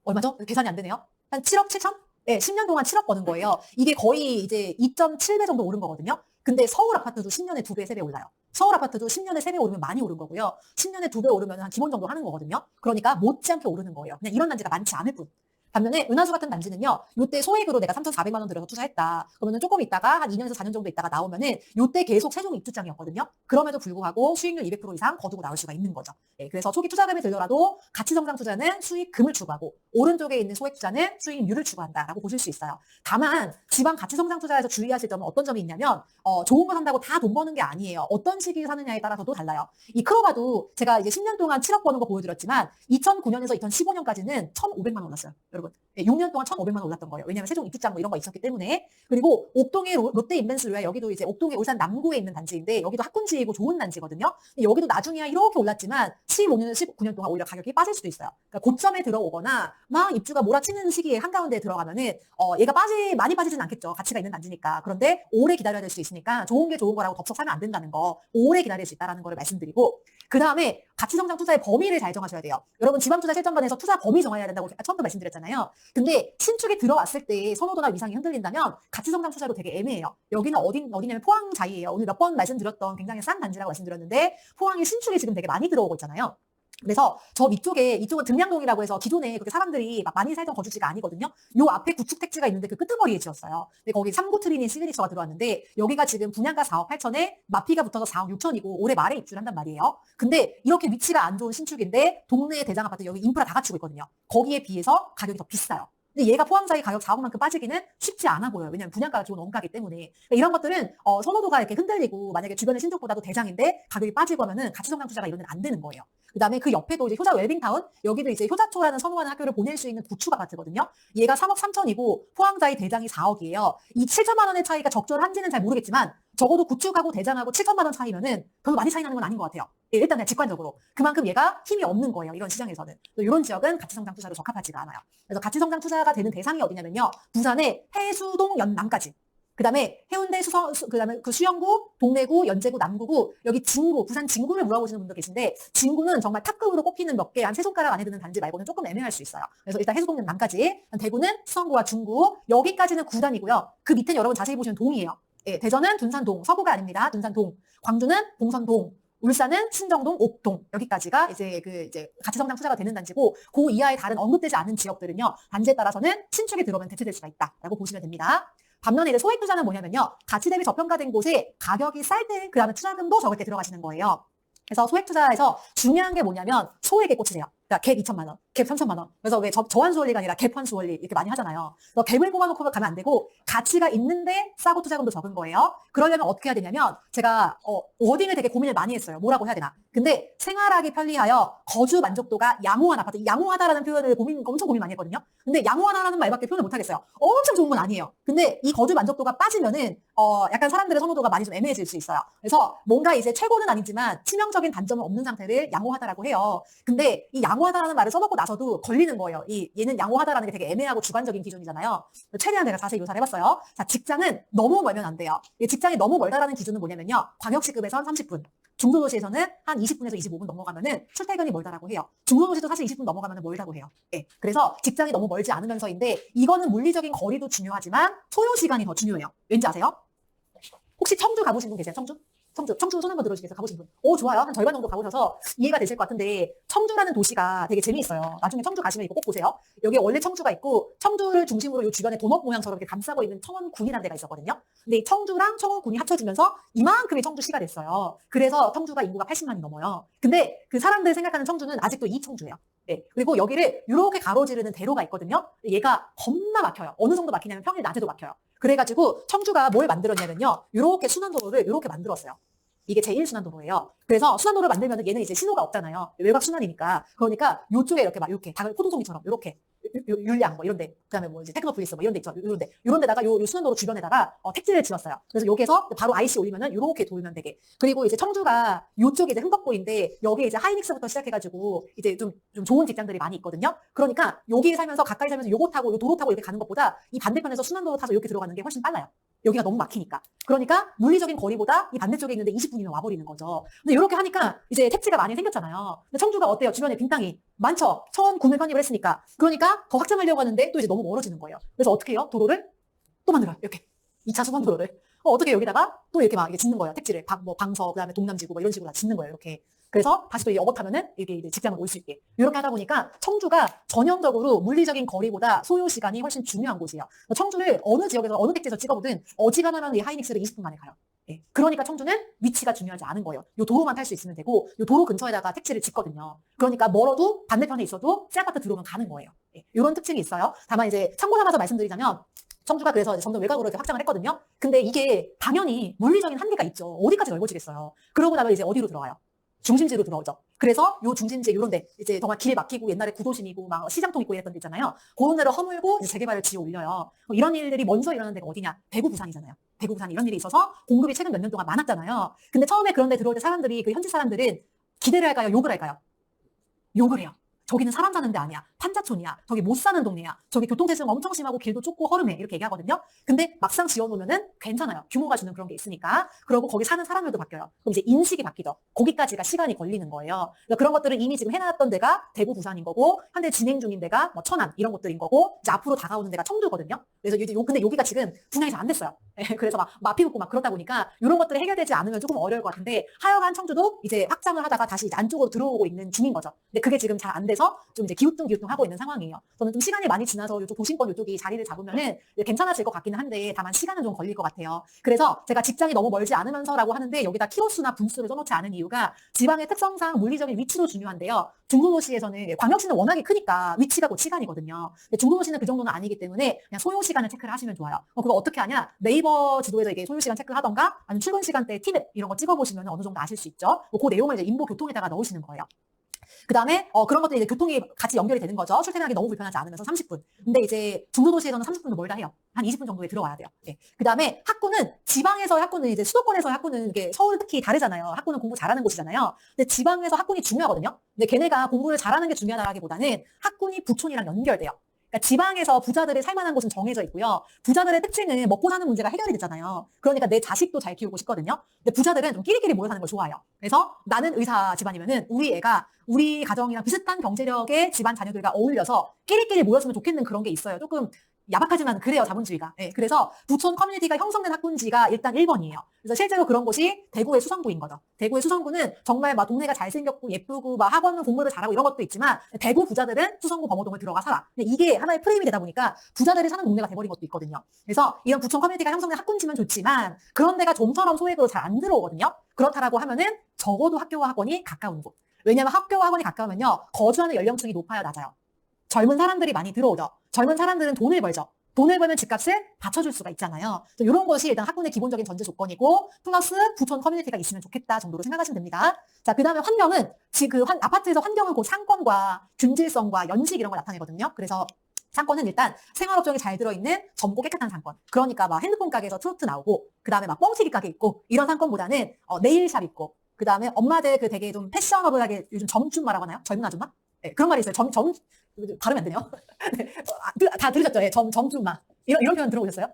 얼마죠? 계산이 안 되네요. 한 7억 7천? 네, 10년 동안 7억 버는 거예요. 이게 거의 이제 2.7배 정도 오른 거거든요. 근데 서울 아파트도 10년에 2배, 3배 올라요. 서울 아파트도 10년에 3배 오르면 많이 오른 거고요. 10년에 2배 오르면 한 기본 정도 하는 거거든요. 그러니까 못지않게 오르는 거예요. 그냥 이런 단지가 많지 않을 뿐. 반면에 은하수 같은 단지는요. 요때 소액으로 내가 3,400만 원 들여서 투자했다. 그러면은 조금 있다가 한 2년에서 4년 정도 있다가 나오면은 요때 계속 세종 입주장이었거든요. 그럼에도 불구하고 수익률 200% 이상 거두고 나올 수가 있는 거죠. 네, 그래서 초기 투자금이 들더라도 가치 성장 투자는 수익금을 추구하고 오른쪽에 있는 소액 투자는 수익률을 추구한다라고 보실 수 있어요. 다만 지방 가치 성장 투자에서 주의하실 점은 어떤 점이 있냐면 좋은 거 산다고 다 돈 버는 게 아니에요. 어떤 시기에 사느냐에 따라서도 달라요. 이 크로바도 제가 이제 10년 동안 7억 버는 거 보여드렸지만 2009년에서 2015년까지는 1,500만 원 올랐어요. 여러분. 6년 동안 1,500만 원 올랐던 거예요. 왜냐하면 세종 입주장 뭐 이런 거 있었기 때문에. 그리고 옥동의 롯데 인벤스로야 여기도 이제 옥동의 울산 남구에 있는 단지인데 여기도 학군지이고 좋은 단지거든요. 근데 여기도 나중에야 이렇게 올랐지만 15년, 19년 동안 오히려 가격이 빠질 수도 있어요. 그러니까 고점에 들어오거나 막 입주가 몰아치는 시기에 한가운데에 들어가면은 얘가 많이 빠지진 않겠죠. 가치가 있는 단지니까. 그런데 오래 기다려야 될 수 있으니까 좋은 게 좋은 거라고 덥석 사면 안 된다는 거, 오래 기다릴 수 있다는 거를 말씀드리고 그 다음에 가치성장 투자의 범위를 잘 정하셔야 돼요. 여러분 지방투자실전반에서 투자 범위 정해야 된다고 처음부터 말씀드렸잖아요. 근데 신축이 들어왔을 때 선호도나 위상이 흔들린다면 가치성장 투자도 되게 애매해요. 여기는 어디냐면 포항자이에요. 오늘 몇 번 말씀드렸던 굉장히 싼 단지라고 말씀드렸는데 포항에 신축이 지금 되게 많이 들어오고 있잖아요. 그래서 저 이쪽은 등량동이라고 해서 기존에 그렇게 사람들이 막 많이 살던 거주지가 아니거든요. 요 앞에 구축 택지가 있는데 그 끄트머리에 지었어요. 근데 거기 3구 트리니 시그니처가 들어왔는데 여기가 지금 분양가 4억 8천에 마피가 붙어서 4억 6천이고 올해 말에 입주를 한단 말이에요. 근데 이렇게 위치가 안 좋은 신축인데 동네 대장 아파트 여기 인프라 다 갖추고 있거든요. 거기에 비해서 가격이 더 비싸요. 근데 얘가 포항자의 가격 4억만큼 빠지기는 쉽지 않아 보여요. 왜냐면 분양가가 좋은 원가기 때문에. 그러니까 이런 것들은 선호도가 이렇게 흔들리고 만약에 주변의 신축보다도 대장인데 가격이 빠지고 하면은 가치성장 투자가 이런 데는 안 되는 거예요. 그다음에 그 옆에도 이제 효자 웰빙타운 여기도 이제 효자초라는 선호하는 학교를 보낼 수 있는 구축 아파트거든요. 얘가 3억 3천이고 포항자의 대장이 4억이에요. 이 7천만 원의 차이가 적절한지는 잘 모르겠지만 적어도 구축하고 대장하고 7천만 원 차이면은 별로 많이 차이 나는 건 아닌 것 같아요. 예, 일단 그냥 직관적으로 그만큼 얘가 힘이 없는 거예요. 이런 시장에서는. 이런 지역은 가치성장 투자로 적합하지가 않아요. 그래서 가치성장 투자가 되는 대상이 어디냐면요. 부산의 해수동 연남까지. 그다음에 해운대 그다음에 그 수영구, 동래구, 연제구, 남구구, 여기 진구, 부산 진구를 물어보시는 분도 계신데 진구는 정말 탑급으로 꼽히는 몇 개, 한 세 손가락 안에 드는 단지 말고는 조금 애매할 수 있어요. 그래서 일단 해수동 연남까지, 대구는 수성구와 중구, 여기까지는 구단이고요. 그 밑에는 여러분 자세히 보시면 동이에요. 예, 대전은 둔산동, 서구가 아닙니다. 둔산동, 광주는 봉선동, 울산은 신정동, 옥동 여기까지가 이제 가치성장 투자가 되는 단지고 그 이하의 다른 언급되지 않은 지역들은요 단지에 따라서는 신축이 들어오면 대체될 수가 있다라고 보시면 됩니다. 반면에 이제 소액 투자는 뭐냐면요 가치 대비 저평가된 곳에 가격이 쌀 때 그다음에 투자금도 적을 때 들어가시는 거예요. 그래서 소액 투자에서 중요한 게 뭐냐면 소액에 꽂히세요. 그러니까 갭 2천만 원, 갭 3천만 원. 그래서 왜 저환수 원리가 아니라 갭 환수 원리 이렇게 많이 하잖아요. 그래서 갭을 뽑아놓고 가면 안 되고 가치가 있는데 싸고 투자금도 적은 거예요. 그러려면 어떻게 해야 되냐면 제가 워딩을 되게 고민을 많이 했어요. 뭐라고 해야 되나. 근데 생활하기 편리하여 거주 만족도가 양호한 아파트. 양호하다라는 표현을 엄청 고민 많이 했거든요. 근데 양호하다라는 말밖에 표현을 못 하겠어요. 엄청 좋은 건 아니에요. 근데 이 거주 만족도가 빠지면은 약간 사람들의 선호도가 많이 좀 애매해질 수 있어요. 그래서 뭔가 이제 최고는 아니지만 치명적인 단점은 없는 상태를 양호하다라고 해요. 근데 이 양호하다라는 말을 써놓고 나서도 걸리는 거예요. 얘는 양호하다라는 게 되게 애매하고 주관적인 기준이잖아요. 최대한 내가 자세히 묘사를 해봤어요. 자, 직장은 너무 멀면 안 돼요. 직장이 너무 멀다라는 기준은 뭐냐면요. 광역시급에선 30분. 중소도시에서는 한 20분에서 25분 넘어가면은 출퇴근이 멀다라고 해요. 중소도시도 사실 20분 넘어가면은 멀다고 해요. 예. 그래서 직장이 너무 멀지 않으면서인데 이거는 물리적인 거리도 중요하지만 소요 시간이 더 중요해요. 왠지 아세요? 혹시 청주 가보신 분 계세요? 청주 손 한번 들어주시겠어요? 가보신 분. 오, 좋아요. 한 절반 정도 가보셔서 이해가 되실 것 같은데 청주라는 도시가 되게 재미있어요. 나중에 청주 가시면 이거 꼭 보세요. 여기 원래 청주가 있고 청주를 중심으로 이 주변에 도넛 모양처럼 이렇게 감싸고 있는 청원군이라는 데가 있었거든요. 근데 이 청주랑 청원군이 합쳐지면서 이만큼의 청주시가 됐어요. 그래서 청주가 인구가 80만이 넘어요. 근데 그 사람들 생각하는 청주는 아직도 이 청주예요. 네. 그리고 여기를 이렇게 가로지르는 대로가 있거든요. 얘가 겁나 막혀요. 어느 정도 막히냐면 평일 낮에도 막혀요. 그래가지고 청주가 뭘 만들었냐면요. 이렇게 순환도로를 이렇게 만들었어요. 이게 제1순환도로예요. 그래서 순환도로를 만들면 얘는 이제 신호가 없잖아요. 외곽 순환이니까. 그러니까 요쪽에 이렇게 막 이렇게 포동송이처럼 이렇게 율량 뭐 이런데 그다음에 뭐 이제 테크노폴리스 뭐 이런데 있죠. 이런데다가 요 순환도로 주변에다가 택지를 지었어요. 그래서 여기서 바로 IC 올리면은 이렇게 돌면 되게. 그리고 이제 청주가 요쪽이 이제 흥덕보인데 여기 이제 하이닉스부터 시작해가지고 이제 좀 좋은 직장들이 많이 있거든요. 그러니까 여기 살면서 가까이 살면서 요거 타고 요 도로 타고 이렇게 가는 것보다 이 반대편에서 순환도로 타서 이렇게 들어가는 게 훨씬 빨라요. 여기가 너무 막히니까. 그러니까 물리적인 거리보다 이 반대쪽에 있는데 20분이면 와버리는 거죠. 근데 이렇게 하니까 이제 택지가 많이 생겼잖아요. 근데 청주가 어때요? 주변에 빈 땅이 많죠. 청원군을 편입을 했으니까. 그러니까 더 확장하려고 하는데 또 이제 너무 멀어지는 거예요. 그래서 어떻게 해요? 도로를 또 만들어요. 이렇게 2차 수반도로를. 어떻게 여기다가 또 이렇게 막 이게 짓는 거예요. 택지를 방서 그다음에 동남지구 뭐 이런 식으로 다 짓는 거예요. 이렇게. 그래서 다시 또 이 업업하면은 이게 이제 직장을 올 수 있게. 이렇게 하다 보니까 청주가 전형적으로 물리적인 거리보다 소요 시간이 훨씬 중요한 곳이에요. 청주를 어느 지역에서 어느 택지에서 찍어보든 어지간하면 이 하이닉스를 20분 만에 가요. 예. 그러니까 청주는 위치가 중요하지 않은 거예요. 요 도로만 탈 수 있으면 되고 요 도로 근처에다가 택지를 짓거든요. 그러니까 멀어도 반대편에 있어도 새 아파트 들어오면 가는 거예요. 예. 이런 특징이 있어요. 다만 이제 참고 삼아서 말씀드리자면 청주가 그래서 점점 외곽으로 이렇게 확장을 했거든요. 근데 이게 당연히 물리적인 한계가 있죠. 어디까지 넓어지겠어요. 그러고 나면 이제 어디로 들어와요? 중심지로 들어오죠. 그래서 요 중심지 이런데 이제 정말 길에 막히고 옛날에 구도심이고 막 시장통 있고 이랬던 데 있잖아요. 그런 데를 허물고 이제 재개발을 지어 올려요. 이런 일들이 먼저 일어나는 데가 어디냐? 대구 부산이잖아요. 대구 부산 이런 일이 있어서 공급이 최근 몇 년 동안 많았잖아요. 근데 처음에 그런 데 들어올 때 사람들이 그 현지 사람들은 기대를 할까요? 욕을 할까요? 욕을 해요. 저기는 사람 사는 데 아니야. 판자촌이야. 저기 못 사는 동네야. 저기 교통체증 엄청 심하고 길도 좁고 허름해. 이렇게 얘기하거든요. 근데 막상 지어놓으면은 괜찮아요. 규모가 주는 그런 게 있으니까. 그리고 거기 사는 사람들도 바뀌어요. 그럼 이제 인식이 바뀌죠. 거기까지가 시간이 걸리는 거예요. 그러니까 그런 것들을 이미 지금 해놨던 데가 대구, 부산인 거고, 현재 진행 중인 데가 뭐 천안 이런 것들인 거고, 이제 앞으로 다가오는 데가 청주거든요. 그래서 근데 여기가 지금 분양이 잘 안 됐어요. 그래서 막 마피 붙고 막 그러다 보니까 이런 것들이 해결되지 않으면 조금 어려울 것 같은데 하여간 청주도 이제 확장을 하다가 다시 이제 안쪽으로 들어오고 있는 중인 거죠. 근데 그게 지금 잘 안 돼서 좀 이제 기우뚱 하고 있는 상황이에요. 저는 좀 시간이 많이 지나서 이쪽 도심권 이쪽이 자리를 잡으면은 괜찮아질 것 같기는 한데 다만 시간은 좀 걸릴 것 같아요. 그래서 제가 직장이 너무 멀지 않으면서라고 하는데 여기다 키로수나 분수를 써놓지 않은 이유가 지방의 특성상 물리적인 위치도 중요한데요. 중도도시에서는 광역시는 워낙에 크니까 위치가 곧 시간이거든요. 근데 중도도시는 그 정도는 아니기 때문에 그냥 소요 시간을 체크를 하시면 좋아요. 그거 어떻게 하냐? 네이버 지도에서 이게 소요 시간 체크하던가 아니면 출근 시간대 티맵 이런 거 찍어보시면 어느 정도 아실 수 있죠. 그 내용을 이제 인보 교통에다가 넣으시는 거예요. 그 다음에 그런 것들이 이제 교통이 같이 연결이 되는 거죠. 출퇴근하기 너무 불편하지 않으면서 30분. 근데 이제 중도도시에서는 30분도 멀다 해요. 한 20분 정도에 들어와야 돼요. 네. 그 다음에 학구는 지방에서의 학구는 이제 수도권에서의 학구는 이게 서울은 특히 다르잖아요. 학구는 공부 잘하는 곳이잖아요. 근데 지방에서 학군이 중요하거든요. 근데 걔네가 공부를 잘하는 게 중요하다기보다는 학군이 부촌이랑 연결돼요. 그러니까 지방에서 부자들이 살만한 곳은 정해져 있고요. 부자들의 특징은 먹고 사는 문제가 해결이 됐잖아요. 그러니까 내 자식도 잘 키우고 싶거든요. 근데 부자들은 좀 끼리끼리 모여 사는 걸 좋아해요. 그래서 나는 의사 집안이면은 우리 애가 우리 가정이랑 비슷한 경제력의 집안 자녀들과 어울려서 끼리끼리 모였으면 좋겠는 그런 게 있어요. 조금 야박하지만 그래요, 자본주의가. 네, 그래서 부촌 커뮤니티가 형성된 학군지가 일단 1번이에요. 그래서 실제로 그런 곳이 대구의 수성구인 거죠. 대구의 수성구는 정말 막 동네가 잘생겼고 예쁘고 막 학원은 공부를 잘하고 이런 것도 있지만 대구 부자들은 수성구 범어동을 들어가 살아. 근데 이게 하나의 프레임이 되다 보니까 부자들이 사는 동네가 돼버린 것도 있거든요. 그래서 이런 부촌 커뮤니티가 형성된 학군지면 좋지만 그런 데가 좀처럼 소액으로 잘 안 들어오거든요. 그렇다라고 하면은 적어도 학교와 학원이 가까운 곳. 왜냐하면 학교와 학원이 가까우면요. 거주하는 연령층이 높아요, 낮아요? 젊은 사람들이 많이 들어오죠. 젊은 사람들은 돈을 벌죠. 돈을 벌면 집값을 받쳐줄 수가 있잖아요. 이런 것이 일단 학군의 기본적인 전제 조건이고 플러스 부촌 커뮤니티가 있으면 좋겠다 정도로 생각하시면 됩니다. 자, 그 다음에 환경은 지금 아파트에서 환경은 그 상권과 균질성과 연식 이런 걸 나타내거든요. 그래서 상권은 일단 생활업종이 잘 들어있는 젊고 깨끗한 상권. 그러니까 막 핸드폰 가게에서 트로트 나오고 그 다음에 막 뻥튀기 가게 있고 이런 상권보다는 네일샵 있고 그 다음에 엄마들 그 되게 좀 패셔너블하게 요즘 점줌마라고 하나요? 젊은 아줌마? 네, 그런 말이 있어요. 발음이 안 되네요. 네, 다 들으셨죠? 예, 점줌마. 이런 표현 들어보셨어요?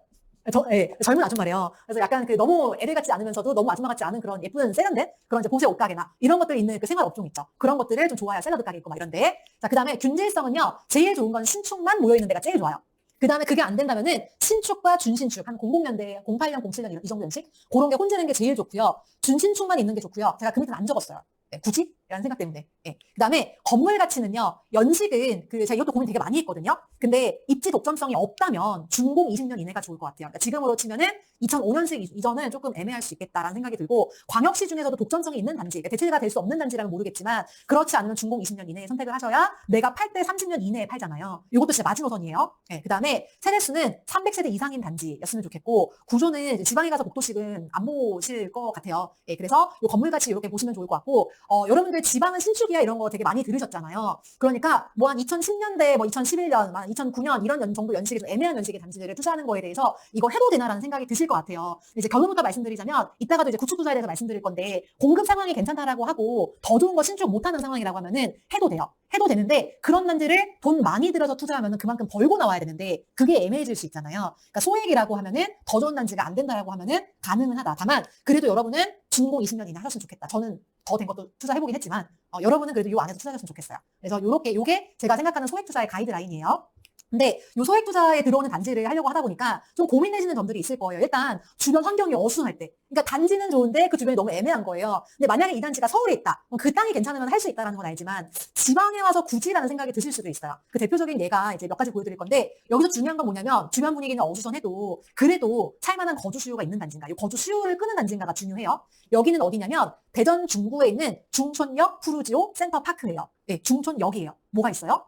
예, 젊은 아줌마래요. 그래서 약간 그 너무 애들 같지 않으면서도 너무 아줌마 같지 않은 그런 예쁜 세련된 그런 이제 보세 옷가게나 이런 것들이 있는 그 생활 업종 있죠. 그런 것들을 좀 좋아해요. 샐러드 가게 있고 막 이런데. 자, 그 다음에 균질성은요. 제일 좋은 건 신축만 모여있는 데가 제일 좋아요. 그 다음에 그게 안 된다면은 신축과 준신축 한 00년대, 08년, 07년 이 정도 연식 그런 게 혼재는 게 제일 좋고요. 준신축만 있는 게 좋고요. 제가 그 밑에는 안 적었어요. 네, 굳이? 라는 생각 때문에. 예. 그 다음에 건물 가치는요, 연식은 제가 이것도 고민 되게 많이 했거든요. 근데 입지 독점성이 없다면 준공 20년 이내가 좋을 것 같아요. 그러니까 지금으로 치면은 2005년식 이전은 조금 애매할 수 있겠다라는 생각이 들고, 광역시 중에서도 독점성이 있는 단지, 그러니까 대체가 될 수 없는 단지라면 모르겠지만, 그렇지 않으면 준공 20년 이내에 선택을 하셔야 내가 팔 때 30년 이내에 팔잖아요. 이것도 진짜 마지노선이에요. 예. 그 다음에 세대수는 300세대 이상인 단지였으면 좋겠고, 구조는 지방에 가서 복도식은 안 보실 것 같아요. 예. 그래서 이 건물 가치 이렇게 보시면 좋을 것 같고, 여러분들 지방은 신축이야 이런 거 되게 많이 들으셨잖아요. 그러니까 뭐 한 2010년대, 뭐 2011년, 2009년 이런 정도 연식의 좀 애매한 연식의 단지들을 투자하는 거에 대해서 이거 해도 되나라는 생각이 드실 것 같아요. 이제 결론부터 말씀드리자면 이따가도 이제 구축 투자에 대해서 말씀드릴 건데 공급 상황이 괜찮다라고 하고 더 좋은 거 신축 못하는 상황이라고 하면은 해도 돼요. 해도 되는데 그런 단지를 돈 많이 들여서 투자하면은 그만큼 벌고 나와야 되는데 그게 애매해질 수 있잖아요. 그러니까 소액이라고 하면은 더 좋은 단지가 안 된다라고 하면은 가능은 하다. 다만 그래도 여러분은 준공 20년 이내 하셨으면 좋겠다. 저는 더 된 것도 투자해보긴 했지만 여러분은 그래도 이 안에서 투자하셨으면 좋겠어요. 그래서 요게 제가 생각하는 소액 투자의 가이드라인이에요. 근데 요 소액 투자에 들어오는 단지를 하려고 하다 보니까 좀 고민되시는 점들이 있을 거예요. 일단 주변 환경이 어수선할 때. 그러니까 단지는 좋은데 그 주변이 너무 애매한 거예요. 근데 만약에 이 단지가 서울에 있다. 그럼 그 땅이 괜찮으면 할 수 있다는 건 알지만 지방에 와서 굳이라는 생각이 드실 수도 있어요. 그 대표적인 예가 이제 몇 가지 보여드릴 건데 여기서 중요한 건 뭐냐면 주변 분위기는 어수선해도 그래도 살만한 거주 수요가 있는 단지인가. 이 거주 수요를 끄는 단지인가가 중요해요. 여기는 어디냐면 대전 중구에 있는 중촌역 푸르지오 센터파크예요. 네, 중촌역이에요. 뭐가 있어요?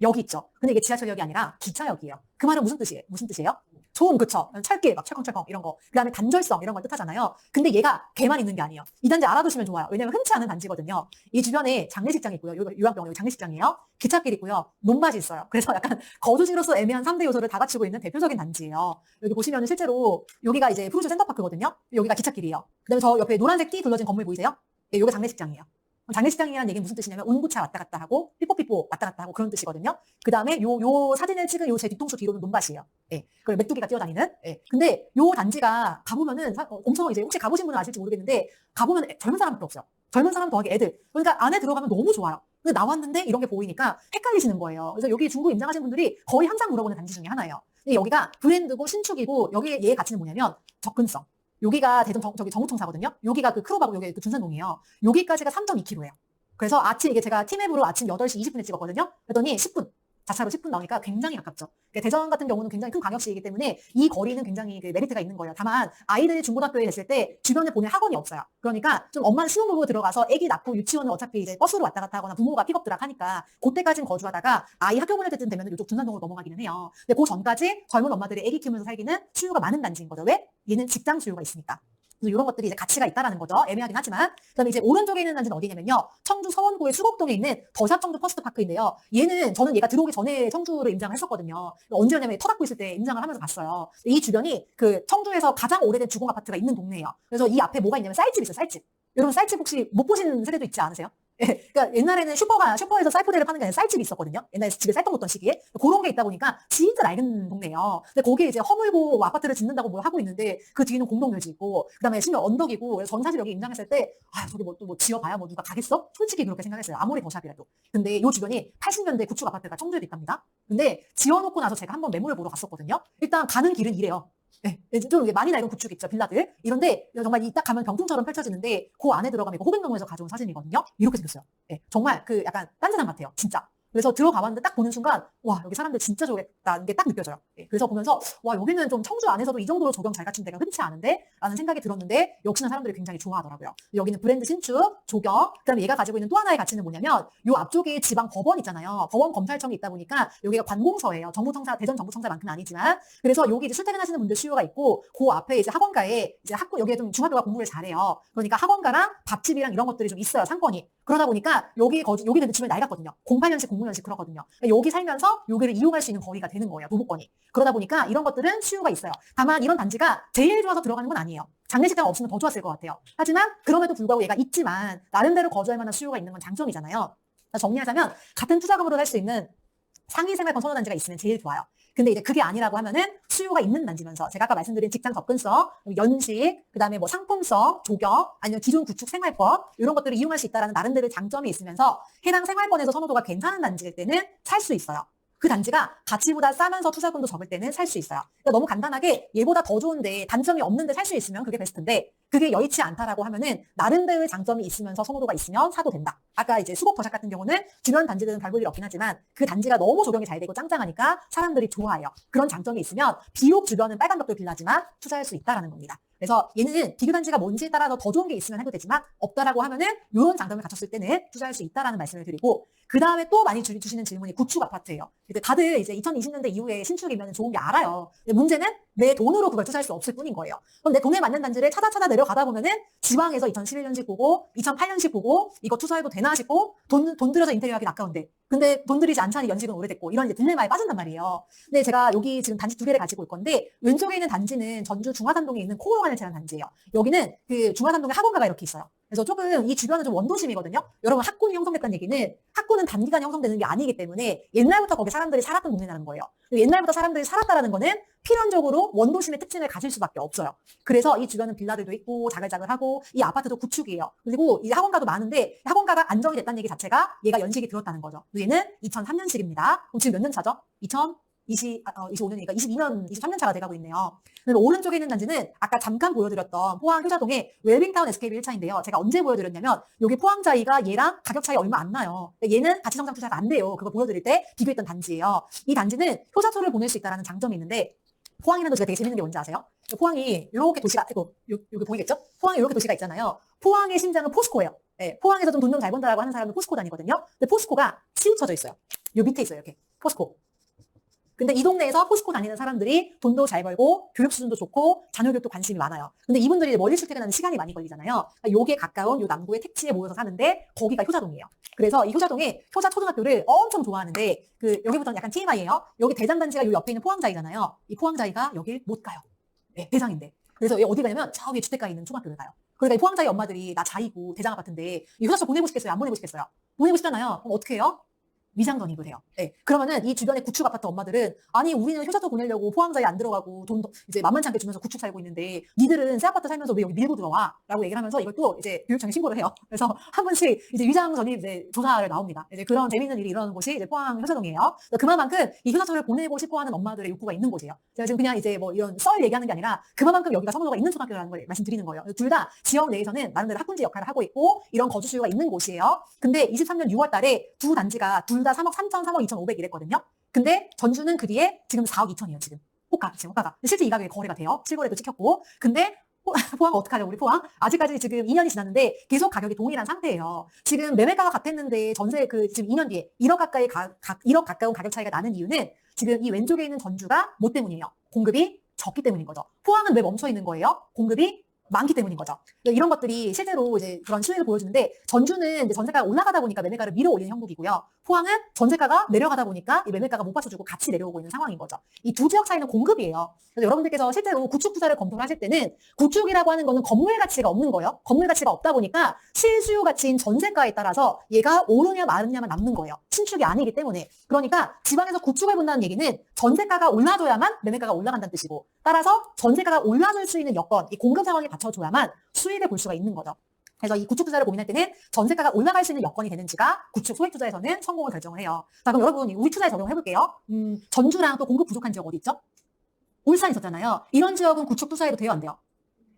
역이 있죠. 근데 이게 지하철역이 아니라 기차역이에요. 그 말은 무슨 뜻이에요? 좋은, 그쵸? 철길, 막 철컹철컹 이런 거. 그 다음에 단절성 이런 걸 뜻하잖아요. 근데 얘가 걔만 있는 게 아니에요. 이 단지 알아두시면 좋아요. 왜냐면 흔치 않은 단지거든요. 이 주변에 장례식장이 있고요. 요양병원 장례식장이에요. 기찻길 있고요. 논밭이 있어요. 그래서 약간 거주지로서 애매한 3대 요소를 다 갖추고 있는 대표적인 단지예요. 여기 보시면 실제로 여기가 이제 푸르지오 센터파크거든요. 여기가 기찻길이에요. 그 다음에 저 옆에 노란색 띠 둘러진 건물 보이세요? 예, 요게 장례식장이에요. 장례식장이라는 얘기는 무슨 뜻이냐면 운구차 왔다 갔다 하고 삐뽀삐뽀 왔다 갔다 하고 그런 뜻이거든요. 그 다음에 요 사진을 찍은 요 제 뒤통수 뒤로는 논밭이에요. 예. 그리고 메뚜기가 뛰어다니는. 예. 근데 요 단지가 가보면은 엄청 이제 혹시 가보신 분은 아실지 모르겠는데 가보면 젊은 사람밖에 없어요. 젊은 사람 더하기 애들. 그러니까 안에 들어가면 너무 좋아요. 근데 나왔는데 이런 게 보이니까 헷갈리시는 거예요. 그래서 여기 중구 임장하신 분들이 거의 항상 물어보는 단지 중에 하나예요. 근데 여기가 브랜드고 신축이고 여기에 얘의 가치는 뭐냐면 접근성. 여기가 대전 저기 정우청사거든요. 여기가 그 크로바고 여기 그 준산동이에요. 여기까지가 3.2km예요. 그래서 아침 이게 제가 팀앱으로 아침 8시 20분에 찍었거든요. 그랬더니 10분. 자차로 10분 나오니까 굉장히 가깝죠. 그러니까 대전 같은 경우는 굉장히 큰 광역시이기 때문에 이 거리는 굉장히 그 메리트가 있는 거예요. 다만 아이들이 중고등학교에 됐을 때 주변에 보낼 학원이 없어요. 그러니까 좀 엄마는 신혼부부 들어가서 아기 낳고 유치원은 어차피 이제 버스로 왔다 갔다 하거나 부모가 픽업드랍 하니까 그때까지는 거주하다가 아이 학교 보낼 때쯤 되면 이쪽 준산동으로 넘어가기는 해요. 근데 그 전까지 젊은 엄마들이 아기 키우면서 살기는 수요가 많은 단지인 거죠. 왜? 얘는 직장 수요가 있으니까. 그래서 이런 것들이 이제 가치가 있다라는 거죠. 애매하긴 하지만. 그다음에 이제 오른쪽에 있는 단지는 어디냐면요. 청주 서원구의 수곡동에 있는 더샵 청주 퍼스트파크인데요. 저는 얘가 들어오기 전에 청주를 임장을 했었거든요. 언제냐면 터닫고 있을 때 임장을 하면서 갔어요. 이 주변이 그 청주에서 가장 오래된 주공 아파트가 있는 동네예요. 그래서 이 앞에 뭐가 있냐면 쌀집이 있어요. 쌀집. 여러분 쌀집 혹시 못 보신 세대도 있지 않으세요? 예, 그러니까 옛날에는 슈퍼에서 쌀포대를 파는 게 아니라 쌀집이 있었거든요. 옛날에 집에 쌀떡 먹던 시기에 그런 게 있다 보니까 진짜 낡은 동네예요. 근데 거기에 이제 허물고 아파트를 짓는다고 뭘 하고 있는데 그 뒤는 공동묘지 있고 그다음에 심지어 언덕이고 그래서 전 사실 여기 임장했을 때 저기 뭐 또 뭐 지어봐야 뭐 누가 가겠어? 솔직히 그렇게 생각했어요. 아무리 더샵이라도. 근데 이 주변이 80년대 구축 아파트가 청주에도 있답니다. 근데 지어놓고 나서 제가 한번 매물을 보러 갔었거든요. 일단 가는 길은 이래요. 네, 좀 많이 낡은 구축 있죠, 빌라들. 이런데 정말 이 딱 가면 병풍처럼 펼쳐지는데 그 안에 들어가면 호백농원에서 가져온 사진이거든요. 이렇게 생겼어요. 네, 정말 그 약간 딴 세상 같아요, 진짜. 그래서 들어가 봤는데 딱 보는 순간 와 여기 사람들 진짜 좋겠다는 게 딱 느껴져요. 예, 그래서 보면서 와 여기는 좀 청주 안에서도 이 정도로 조경 잘 갖춘 데가 흔치 않은데 라는 생각이 들었는데 역시나 사람들이 굉장히 좋아하더라고요. 여기는 브랜드 신축, 조경, 그다음에 얘가 가지고 있는 또 하나의 가치는 뭐냐면 요 앞쪽에 지방 법원 있잖아요. 법원 검찰청이 있다 보니까 여기가 관공서예요. 정부청사, 대전 정부청사만큼은 아니지만 그래서 여기 이제 출퇴근하시는 분들 수요가 있고 그 앞에 이제 학원가에 이제 학교 여기에 좀 중학교가 공부를 잘해요. 그러니까 학원가랑 밥집이랑 이런 것들이 좀 있어요. 상권이. 그러다 보니까 여기 근데 집을 낡았거든요. 08년식, 00년식 그러거든요. 그러니까 여기 살면서 여기를 이용할 수 있는 거리가 되는 거예요. 도보권이. 그러다 보니까 이런 것들은 수요가 있어요. 다만 이런 단지가 제일 좋아서 들어가는 건 아니에요. 장례식장 없으면 더 좋았을 것 같아요. 하지만 그럼에도 불구하고 얘가 있지만 나름대로 거주할 만한 수요가 있는 건 장점이잖아요. 정리하자면 같은 투자금으로 살 수 있는 상위 생활권 선호 단지가 있으면 제일 좋아요. 근데 이제 그게 아니라고 하면은 수요가 있는 단지면서 제가 아까 말씀드린 직장 접근성, 연식, 그다음에 뭐 상품성, 조경, 아니면 기존 구축 생활권 이런 것들을 이용할 수 있다라는 나름대로 장점이 있으면서 해당 생활권에서 선호도가 괜찮은 단지일 때는 살 수 있어요. 그 단지가 가치보다 싸면서 투자금도 적을 때는 살 수 있어요. 그러니까 너무 간단하게 얘보다 더 좋은데 단점이 없는데 살 수 있으면 그게 베스트인데 그게 여의치 않다라고 하면은 나름대로의 장점이 있으면서 선호도가 있으면 사도 된다. 아까 이제 수곡 더샵 같은 경우는 주변 단지들은 별 볼 일 없긴 하지만 그 단지가 너무 조경이 잘 되고 짱짱하니까 사람들이 좋아해요. 그런 장점이 있으면 비록 주변은 빨간 벽돌 빌라지만 투자할 수 있다라는 겁니다. 그래서 얘는 비교 단지가 뭔지에 따라서 더 좋은 게 있으면 해도 되지만 없다라고 하면은 이런 장점을 갖췄을 때는 투자할 수 있다라는 말씀을 드리고 그 다음에 또 많이 주시는 질문이 구축 아파트예요. 다들 이제 2020년대 이후에 신축이면 좋은 게 알아요. 근데 문제는 내 돈으로 그걸 투자할 수 없을 뿐인 거예요. 그럼 내 돈에 맞는 단지를 찾아 내려가다 보면은 지방에서 2011년식 보고 2008년식 보고 이거 투자해도 되나 싶고 돈 들여서 인테리어 하긴 아까운데 근데 돈 들이지 않자니 연식은 오래됐고 이런 이제 딜레마에 빠진단 말이에요. 근데 제가 여기 지금 단지 2개를 가지고 올 건데 왼쪽에 있는 단지는 전주 중화산동에 있는 코오로간을체라는 단지예요. 여기는 그 중화산동에 학원가가 이렇게 있어요. 그래서 조금 이 주변은 좀 원도심이거든요. 여러분 학군이 형성됐다는 얘기는 학군은 단기간에 형성되는 게 아니기 때문에 옛날부터 거기 사람들이 살았던 동네라는 거예요. 옛날부터 사람들이 살았다라는 거는 필연적으로 원도심의 특징을 가질 수밖에 없어요. 그래서 이 주변은 빌라들도 있고 자글자글하고 이 아파트도 구축이에요. 그리고 이 학원가도 많은데 학원가가 안정이 됐다는 얘기 자체가 얘가 연식이 들었다는 거죠. 얘는 2003년식입니다. 그럼 지금 몇 년 차죠? 25년이니까 22년, 23년 차가 돼가고 있네요. 그리고 오른쪽에 있는 단지는 아까 잠깐 보여드렸던 포항 효자동의 웰빙타운 에스케이프 1차인데요. 제가 언제 보여드렸냐면 여기 포항자이가 얘랑 가격 차이 얼마 안 나요. 얘는 가치성장 투자가 안 돼요. 그거 보여드릴 때 비교했던 단지예요. 이 단지는 효자초를 보낼 수 있다는 장점이 있는데 포항이라는 도시가 되게 재밌는 게 뭔지 아세요? 포항이 이렇게 도시가, 여기 보이겠죠? 포항에 이렇게 도시가 있잖아요. 포항의 심장은 포스코예요. 네, 포항에서 좀 돈 좀 잘 번다라고 하는 사람은 포스코 다니거든요. 근데 포스코가 치우쳐져 있어요. 요 밑에 있어요, 이렇게. 포스코. 근데 이 동네에서 포스코 다니는 사람들이 돈도 잘 벌고 교육 수준도 좋고 자녀교육도 관심이 많아요. 근데 이분들이 멀리 출퇴근하는 시간이 많이 걸리잖아요. 그러니까 요게 가까운 요 남구의 택지에 모여서 사는데 거기가 효자동이에요. 그래서 이 효자동에 효자초등학교를 엄청 좋아하는데 여기부터는 약간 TMI예요. 여기 대장단지가 요 옆에 있는 포항자이잖아요. 이 포항자이가 여길 못 가요. 네, 대장인데. 그래서 어디 가냐면 저 위에 주택가에 있는 초등학교를 가요. 그러니까 이 포항자이 엄마들이 나 자이고 대장 아파트인데 이 효자초 보내고 싶겠어요? 안 보내고 싶겠어요? 보내고 싶잖아요. 그럼 어떻게 해요? 위장 전입을 해요. 네. 그러면은 이 주변의 구축 아파트 엄마들은 아니 우리는 효자초 보내려고 포항자에 안 들어가고 돈 이제 만만치 않게 주면서 구축 살고 있는데 니들은 새 아파트 살면서 왜 여기 밀고 들어와? 라고 얘기를 하면서 이걸 또 이제 교육청에 신고를 해요. 그래서 한 번씩 이제 위장 전입 이제 조사를 나옵니다. 이제 그런 재밌는 일이 일어나는 곳이 이제 포항 효자동이에요. 그만큼 이 효자초를 보내고 싶어하는 엄마들의 욕구가 있는 곳이에요. 제가 지금 그냥 이제 뭐 이런 썰 얘기하는 게 아니라 그만큼 여기가 선호도가 있는 초등학교라는 걸 말씀드리는 거예요. 둘 다 지역 내에서는 나름대로 학군지 역할을 하고 있고 이런 거주 수요가 있는 곳이에요. 근데 23년 6월 달에 두 단지가 둘 다 3억 3천, 3억 2,500 이랬거든요. 근데 전주는 그 뒤에 지금 4억 2천이에요, 지금. 호가가. 실제 이 가격에 거래가 돼요. 실거래도 찍혔고. 근데 포항 어떡하죠, 우리 포항? 아직까지 지금 2년이 지났는데 계속 가격이 동일한 상태예요. 지금 매매가가 같았는데 전세 지금 2년 뒤에 1억 가까이 1억 가까운 가격 차이가 나는 이유는 지금 이 왼쪽에 있는 전주가 뭐 때문이에요? 공급이 적기 때문인 거죠. 포항은 왜 멈춰 있는 거예요? 공급이 많기 때문인 거죠. 이런 것들이 실제로 이제 그런 수익을 보여주는데 전주는 이제 전세가가 올라가다 보니까 매매가를 밀어 올리는 형국이고요. 포항은 전세가가 내려가다 보니까 이 매매가가 못 받쳐주고 같이 내려오고 있는 상황인 거죠. 이 두 지역 차이는 공급이에요. 그래서 여러분들께서 실제로 구축 투자를 검토를 하실 때는 구축이라고 하는 거는 건물 가치가 없는 거예요. 건물 가치가 없다 보니까 실수요 가치인 전세가에 따라서 얘가 오르냐 마르냐만 남는 거예요. 신축이 아니기 때문에. 그러니까 지방에서 구축을 본다는 얘기는 전세가가 올라줘야만 매매가가 올라간다는 뜻이고 따라서 전세가가 올라줄 수 있는 여건, 이 공급 상황이 받쳐줘야만 수익을 볼 수가 있는 거죠. 그래서 이 구축 투자를 고민할 때는 전세가가 올라갈 수 있는 여건이 되는지가 구축 소액 투자에서는 성공을 결정을 해요. 자, 그럼 여러분 우리 투자에 적용해 볼게요. 전주랑 또 공급 부족한 지역 어디 있죠? 울산 있었잖아요. 이런 지역은 구축 투자해도 돼요, 안 돼요?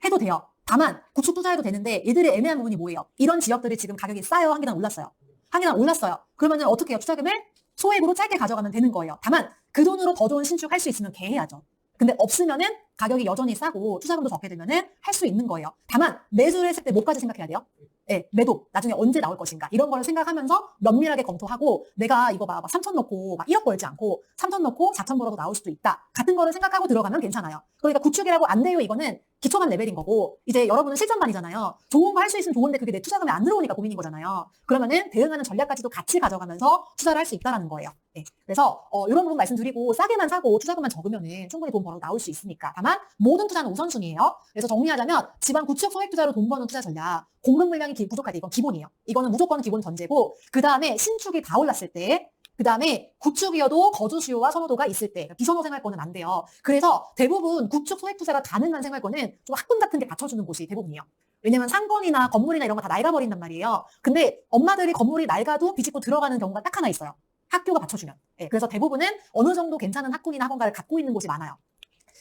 해도 돼요. 다만 구축 투자해도 되는데 얘들의 애매한 부분이 뭐예요? 이런 지역들이 지금 가격이 싸요, 한 계단 올랐어요. 한 계단 올랐어요. 그러면은 어떻게 해요? 투자금을 소액으로 짧게 가져가면 되는 거예요. 다만 그 돈으로 더 좋은 신축 할 수 있으면 개해야죠. 근데 없으면은 가격이 여전히 싸고 투자금도 적게 들면은 할 수 있는 거예요. 다만 매수를 했을 때 뭐까지 생각해야 돼요? 예, 매도 나중에 언제 나올 것인가 이런 걸 생각하면서 면밀하게 검토하고 내가 이거 막 3천 넣고 막 1억 벌지 않고 3천 넣고 4천 벌어도 나올 수도 있다 같은 거를 생각하고 들어가면 괜찮아요. 그러니까 구축이라고 안 돼요. 이거는 기초만 레벨인 거고 이제 여러분은 실전반이잖아요. 좋은 거 할 수 있으면 좋은데 그게 내 투자금에 안 들어오니까 고민인 거잖아요. 그러면은 대응하는 전략까지도 같이 가져가면서 투자를 할 수 있다라는 거예요. 예, 그래서 이런 부분 말씀드리고 싸게만 사고 투자금만 적으면은 충분히 돈 벌어 나올 수 있으니까. 다만 모든 투자는 우선순위예요. 그래서 정리하자면 지방 구축 소액 투자로 돈 버는 투자 전략 공급 물량이 부족할 때 이건 기본이에요. 이거는 무조건 기본 전제고 그 다음에 신축이 다 올랐을 때 그 다음에 구축이어도 거주 수요와 선호도가 있을 때 비선호 생활권은 안 돼요. 그래서 대부분 구축 소액 투자가 가능한 생활권은 좀 학군 같은 게 받쳐주는 곳이 대부분이에요. 왜냐면 상권이나 건물이나 이런 거 다 낡아버린단 말이에요. 근데 엄마들이 건물이 낡아도 비집고 들어가는 경우가 딱 하나 있어요. 학교가 받쳐주면. 예, 그래서 대부분은 어느 정도 괜찮은 학군이나 학원가를 갖고 있는 곳이 많아요.